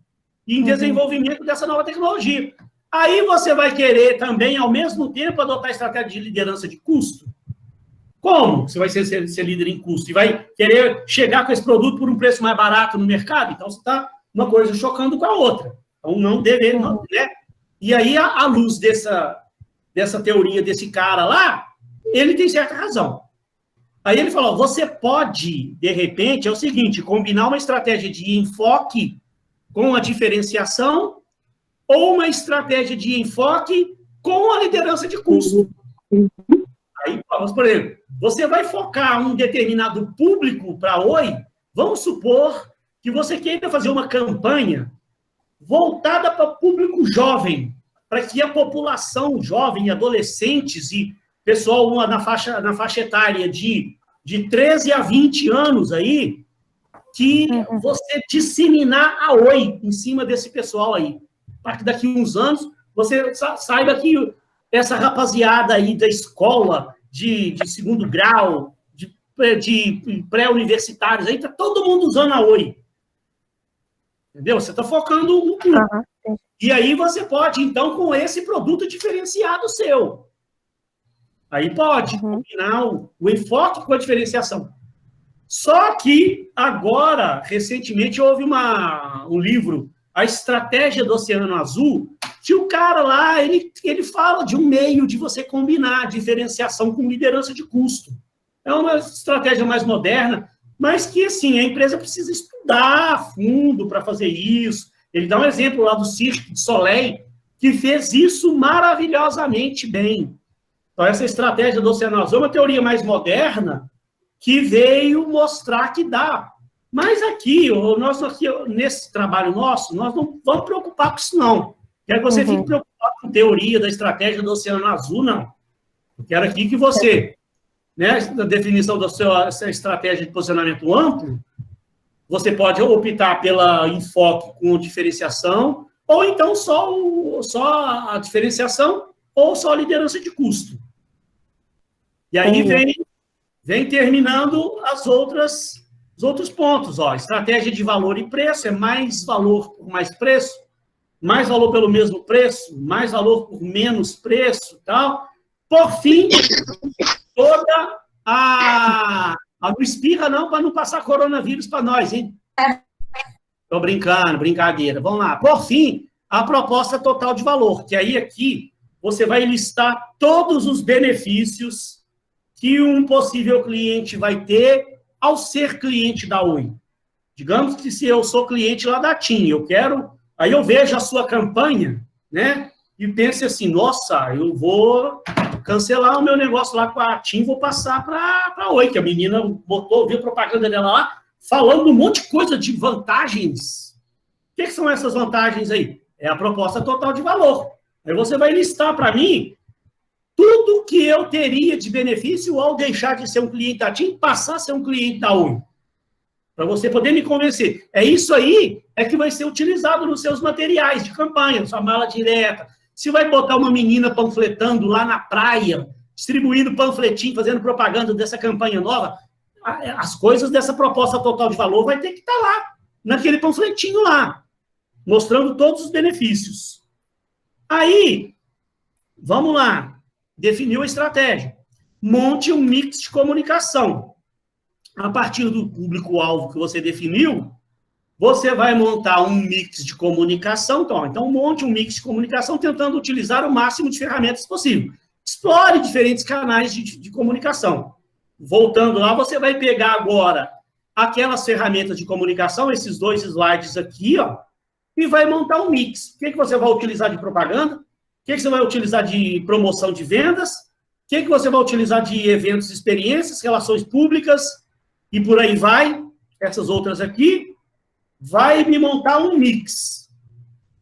e em desenvolvimento dessa nova tecnologia. Aí você vai querer também, ao mesmo tempo, adotar a estratégia de liderança de custo. Como você vai ser líder em custo? E vai querer chegar com esse produto por um preço mais barato no mercado? Então, você está uma coisa chocando com a outra. Então, não deve... Não, né? E aí, à luz dessa teoria desse cara lá, ele tem certa razão. Aí ele falou, você pode, de repente, é o seguinte, combinar uma estratégia de enfoque com a diferenciação ou uma estratégia de enfoque com a liderança de custo. Aí, por exemplo, você vai focar um determinado público para Oi, vamos supor que você queira fazer uma campanha voltada para o público jovem, para que a população jovem, adolescentes e pessoal na faixa etária de 13 a 20 anos aí, que você disseminar a Oi em cima desse pessoal aí. Para que daqui a uns anos você saiba que essa rapaziada aí da escola de segundo grau, de pré-universitários, aí está todo mundo usando a Oi. Entendeu? Você está focando no público. E aí você pode, então, com esse produto diferenciado seu. Aí pode combinar o enfoque com a diferenciação. Só que agora, recentemente, houve um livro, A Estratégia do Oceano Azul, que o cara lá, ele fala de um meio de você combinar diferenciação com liderança de custo. É uma estratégia mais moderna, mas que, assim, a empresa precisa estudar a fundo para fazer isso. Ele dá um exemplo lá do Cirque du Soleil, que fez isso maravilhosamente bem. Então, essa estratégia do Oceano Azul é uma teoria mais moderna que veio mostrar que dá. Mas aqui, nesse trabalho nosso, nós não vamos preocupar com isso, não. Quero que você fique preocupado com teoria da estratégia do Oceano Azul, não. Eu quero aqui que você, né, na definição da sua estratégia de posicionamento amplo, Você pode optar pela enfoque com diferenciação, ou então só a diferenciação, ou só a liderança de custo. E aí vem terminando os outros pontos. Ó. Estratégia de valor e preço, é mais valor por mais preço, mais valor pelo mesmo preço, mais valor por menos preço, tal. Por fim, toda não espirra não, para não passar coronavírus para nós, hein? Estou brincando, brincadeira. Vamos lá. Por fim, a proposta total de valor, que aí aqui você vai listar todos os benefícios que um possível cliente vai ter ao ser cliente da Oi. Digamos que se eu sou cliente lá da TIM, aí eu vejo a sua campanha, né? E pense assim, nossa, eu vou cancelar o meu negócio lá com a TIM, vou passar para a Oi, que a menina viu a propaganda dela lá, falando um monte de coisa de vantagens. O que são essas vantagens aí? É a proposta total de valor. Aí você vai listar para mim tudo que eu teria de benefício ao deixar de ser um cliente da TIM, passar a ser um cliente da Oi. Para você poder me convencer. É isso aí que vai ser utilizado nos seus materiais de campanha, sua mala direta. Se vai botar uma menina panfletando lá na praia, distribuindo panfletinho, fazendo propaganda dessa campanha nova, as coisas dessa proposta total de valor vai ter que estar lá, naquele panfletinho lá, mostrando todos os benefícios. Aí, vamos lá, definiu a estratégia. Monte um mix de comunicação. A partir do público-alvo que você definiu, você vai montar um mix de comunicação. Então, monte um mix de comunicação tentando utilizar o máximo de ferramentas possível. Explore diferentes canais de comunicação. Voltando lá, você vai pegar agora aquelas ferramentas de comunicação, esses 2 slides aqui, ó, e vai montar um mix. O que você vai utilizar de propaganda? O que você vai utilizar de promoção de vendas? O que você vai utilizar de eventos, experiências, relações públicas, e por aí vai, essas outras aqui, vai me montar um mix,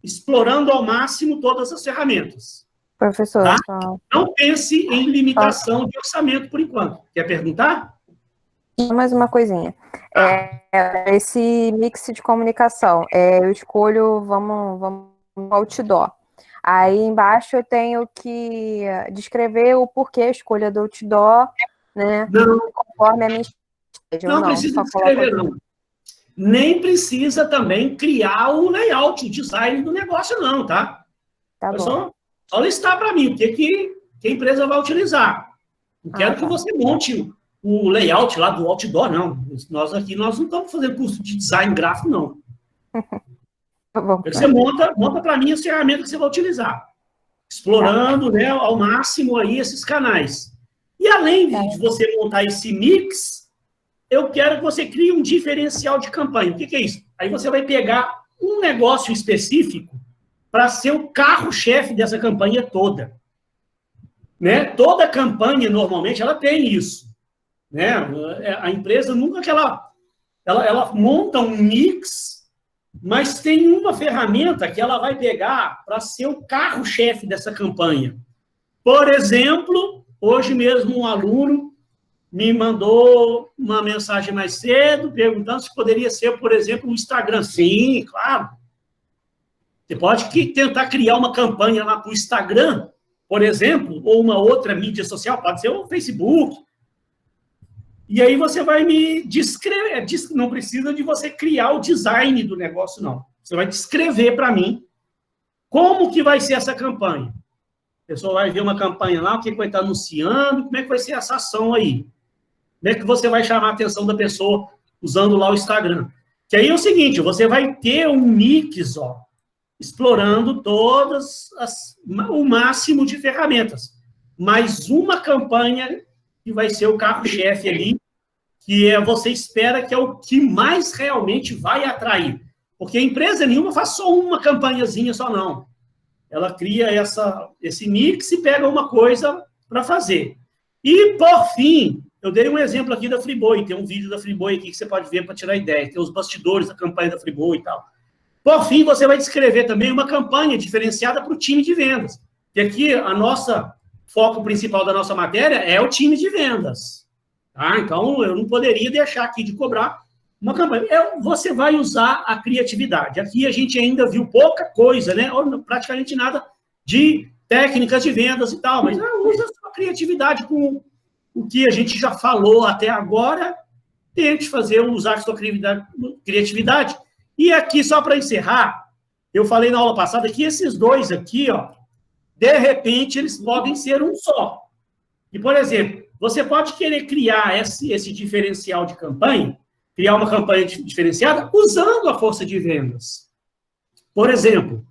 explorando ao máximo todas as ferramentas. Professor, tá? Não pense em limitação de orçamento por enquanto. Quer perguntar? Mais uma coisinha. Esse mix de comunicação, eu escolho, vamos outdoor. Aí embaixo eu tenho que descrever o porquê a escolha do outdoor, né? Não. Conforme a minha estratégia. Não precisa descrever, não. Nem precisa também criar o layout, o design do negócio, não, tá? Tá bom. Só listar para mim o que a empresa vai utilizar. Não quero que você monte o layout lá do outdoor, não. Nós aqui não estamos fazendo curso de design gráfico, não. Tá bom. Você monta para mim as ferramentas que você vai utilizar. Explorando, né, ao máximo aí esses canais. E além de você montar esse mix, eu quero que você crie um diferencial de campanha. O que é isso? Aí você vai pegar um negócio específico para ser o carro-chefe dessa campanha toda. Né? Toda campanha, normalmente, ela tem isso. Né? A empresa nunca que ela monta um mix, mas tem uma ferramenta que ela vai pegar para ser o carro-chefe dessa campanha. Por exemplo, hoje mesmo um aluno me mandou uma mensagem mais cedo, perguntando se poderia ser, por exemplo, o Instagram. Sim, claro. Você pode tentar criar uma campanha lá para o Instagram, por exemplo, ou uma outra mídia social, pode ser o Facebook. E aí você vai me descrever, não precisa de você criar o design do negócio, não. Você vai descrever para mim como que vai ser essa campanha. A pessoa vai ver uma campanha lá, o que vai estar anunciando, como é que vai ser essa ação aí. Como é que você vai chamar a atenção da pessoa usando lá o Instagram. Que aí é o seguinte, você vai ter um mix, ó, explorando o máximo de ferramentas. Mais uma campanha que vai ser o carro-chefe ali, que você espera que é o que mais realmente vai atrair. Porque a empresa nenhuma faz só uma campanhazinha só, não. Ela cria esse mix e pega uma coisa para fazer. E, por fim, eu dei um exemplo aqui da Friboi, tem um vídeo da Friboi aqui que você pode ver para tirar ideia, tem os bastidores da campanha da Friboi e tal. Por fim, você vai descrever também uma campanha diferenciada para o time de vendas. E aqui, foco principal da nossa matéria é o time de vendas. Tá? Então, eu não poderia deixar aqui de cobrar Uma campanha. Você vai usar a criatividade. Aqui a gente ainda viu pouca coisa, né? Ou praticamente nada de técnicas de vendas e tal, mas usa a sua criatividade com o que a gente já falou até agora. Tente usar a sua criatividade. E aqui, só para encerrar, eu falei na aula passada que esses dois aqui, ó, de repente, eles podem ser um só. E, por exemplo, você pode querer criar esse diferencial de campanha, criar uma campanha diferenciada usando a força de vendas. Por exemplo,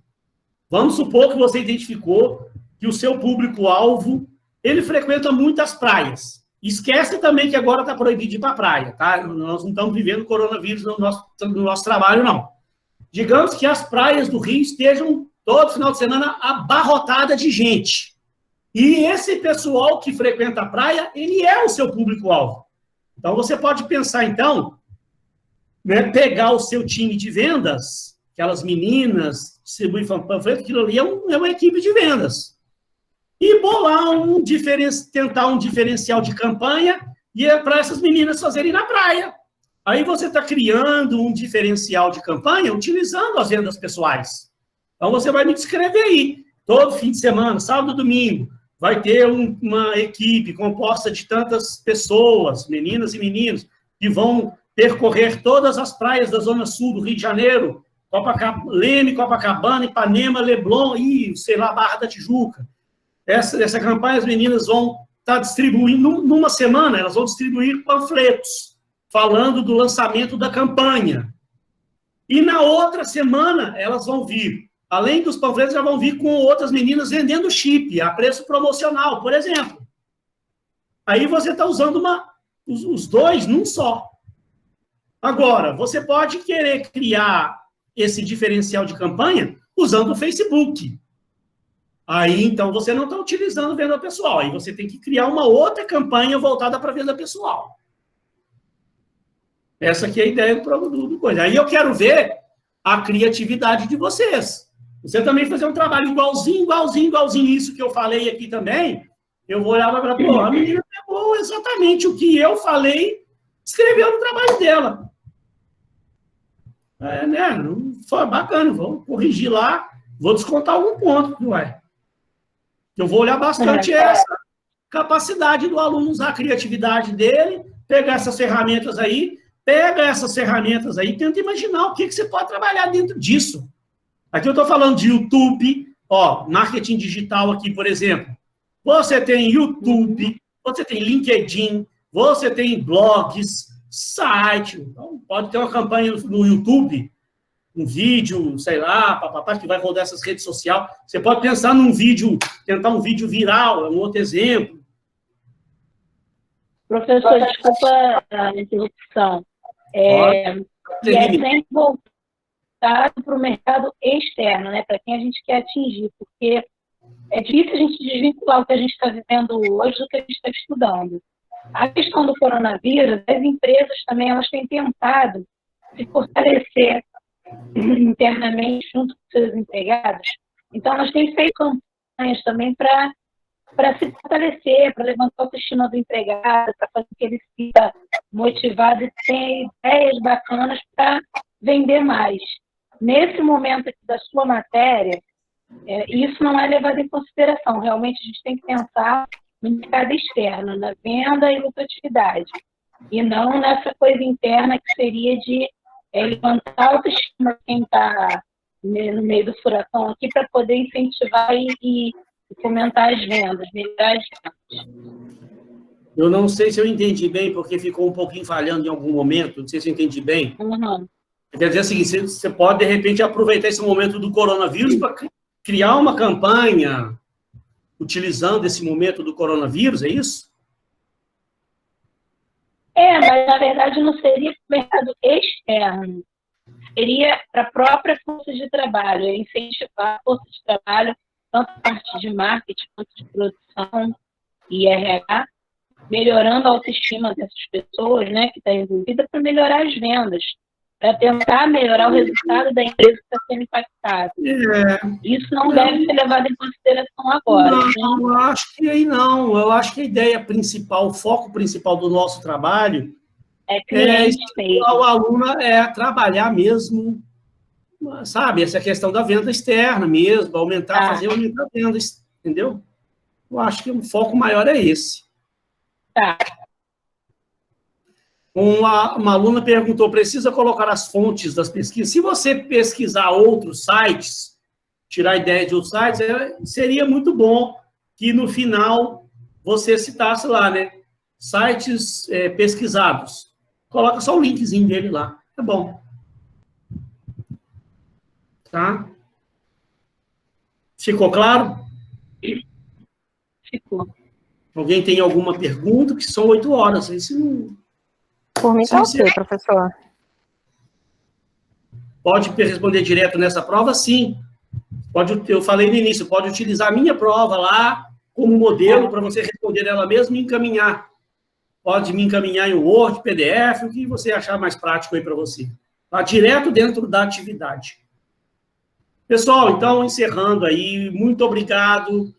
vamos supor que você identificou que o seu público-alvo, ele frequenta muitas praias. Esquece também que agora está proibido ir para a praia, tá? Nós não estamos vivendo coronavírus no nosso trabalho, não. Digamos que as praias do Rio estejam todo final de semana abarrotadas de gente. E esse pessoal que frequenta a praia, ele é o seu público-alvo. Então, você pode pensar, então, né, pegar o seu time de vendas, aquelas meninas, distribuir panfleto, aquilo ali é uma equipe de vendas. E bolar tentar um diferencial de campanha e é para essas meninas fazerem na praia. Aí você está criando um diferencial de campanha utilizando as vendas pessoais. Então, você vai me descrever aí. Todo fim de semana, sábado e domingo, vai ter uma equipe composta de tantas pessoas, meninas e meninos, que vão percorrer todas as praias da Zona Sul do Rio de Janeiro, Leme, Copacabana, Ipanema, Leblon e, sei lá, Barra da Tijuca. Essa campanha, as meninas vão estar distribuindo, numa semana, elas vão distribuir panfletos, falando do lançamento da campanha. E na outra semana, elas vão vir, além dos panfletos, já vão vir com outras meninas vendendo chip, a preço promocional, por exemplo. Aí você está usando os dois num só. Agora, você pode querer criar esse diferencial de campanha usando o Facebook. Aí, então, você não está utilizando venda pessoal. Aí você tem que criar uma outra campanha voltada para venda pessoal. Essa aqui é a ideia do coisa. Aí eu quero ver a criatividade de vocês. Você também fazer um trabalho igualzinho isso que eu falei aqui também. Eu vou olhar para pô, a menina pegou exatamente o que eu falei, escreveu no trabalho dela. Né? Foi bacana, vou corrigir lá, vou descontar algum ponto, ué. Eu vou olhar bastante essa capacidade do aluno usar a criatividade dele, pegar essas ferramentas aí, tenta imaginar o que você pode trabalhar dentro disso. Aqui eu estou falando de YouTube, ó, marketing digital aqui, por exemplo. Você tem YouTube, você tem LinkedIn, você tem blogs, site, então pode ter uma campanha no YouTube, um vídeo, sei lá, que vai rodar essas redes sociais. Você pode pensar num vídeo, tentar um vídeo viral, é um outro exemplo. Professor, desculpa a interrupção. E é sempre voltado para o mercado externo, né? Para quem a gente quer atingir, porque é difícil a gente desvincular o que a gente está vivendo hoje do que a gente está estudando. A questão do coronavírus, as empresas também elas têm tentado se fortalecer internamente junto com seus empregados. Então, elas têm feito campanhas também para se fortalecer, para levantar a autoestima do empregado, para fazer com que ele fique motivado e tenha ideias bacanas para vender mais. Nesse momento aqui da sua matéria, isso não é levado em consideração. Realmente, a gente tem que pensar no mercado externo, na venda e lucratividade, e não nessa coisa interna que seria de levantar a autoestima de quem está no meio do furacão aqui para poder incentivar e fomentar as vendas, melhorar as vendas. Eu não sei se eu entendi bem, porque ficou um pouquinho falhando em algum momento, não sei se eu entendi bem. Uhum. Quer dizer assim, você pode, de repente, aproveitar esse momento do coronavírus para criar uma campanha utilizando esse momento do coronavírus, é isso? Mas na verdade não seria para o mercado externo, seria para a própria força de trabalho, incentivar a força de trabalho, tanto a parte de marketing quanto de produção e RH, melhorando a autoestima dessas pessoas, né, que está envolvida, para melhorar as vendas, para tentar melhorar o resultado da empresa que está sendo impactada. Isso não deve ser levado em consideração agora. Não, eu acho que aí não. Eu acho que a ideia principal, o foco principal do nosso trabalho estimular o aluno trabalhar mesmo, sabe, essa questão da venda externa mesmo, fazer aumentar a venda, entendeu? Eu acho que o foco maior é esse. Tá. Uma aluna perguntou, precisa colocar as fontes das pesquisas? Se você pesquisar outros sites, tirar ideia de outros sites, seria muito bom que no final você citasse lá, né? Sites pesquisados. Coloca só o linkzinho dele lá. É bom. Tá? Ficou claro? Ficou. Alguém tem alguma pergunta? Que são 8 horas. Aí se não... Por mim tá ok, professor. Pode responder direto nessa prova? Sim. Eu falei no início, pode utilizar a minha prova lá como modelo para você responder ela mesma e encaminhar. Pode me encaminhar em Word, PDF, o que você achar mais prático aí para você. Tá direto dentro da atividade. Pessoal, então, encerrando aí, muito obrigado.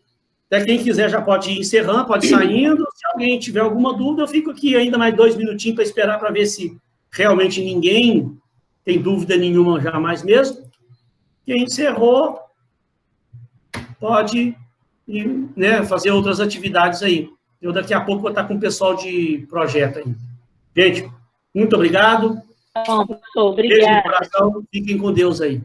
Até quem quiser já pode ir encerrando, pode ir saindo. Se alguém tiver alguma dúvida, eu fico aqui ainda mais 2 minutinhos para esperar para ver se realmente ninguém tem dúvida nenhuma jamais mesmo. Quem encerrou, pode ir, né, fazer outras atividades aí. Eu daqui a pouco vou estar com o pessoal de projeto aí. Gente, muito obrigado. Bom, professor, obrigada. Beijo no coração. Fiquem com Deus aí.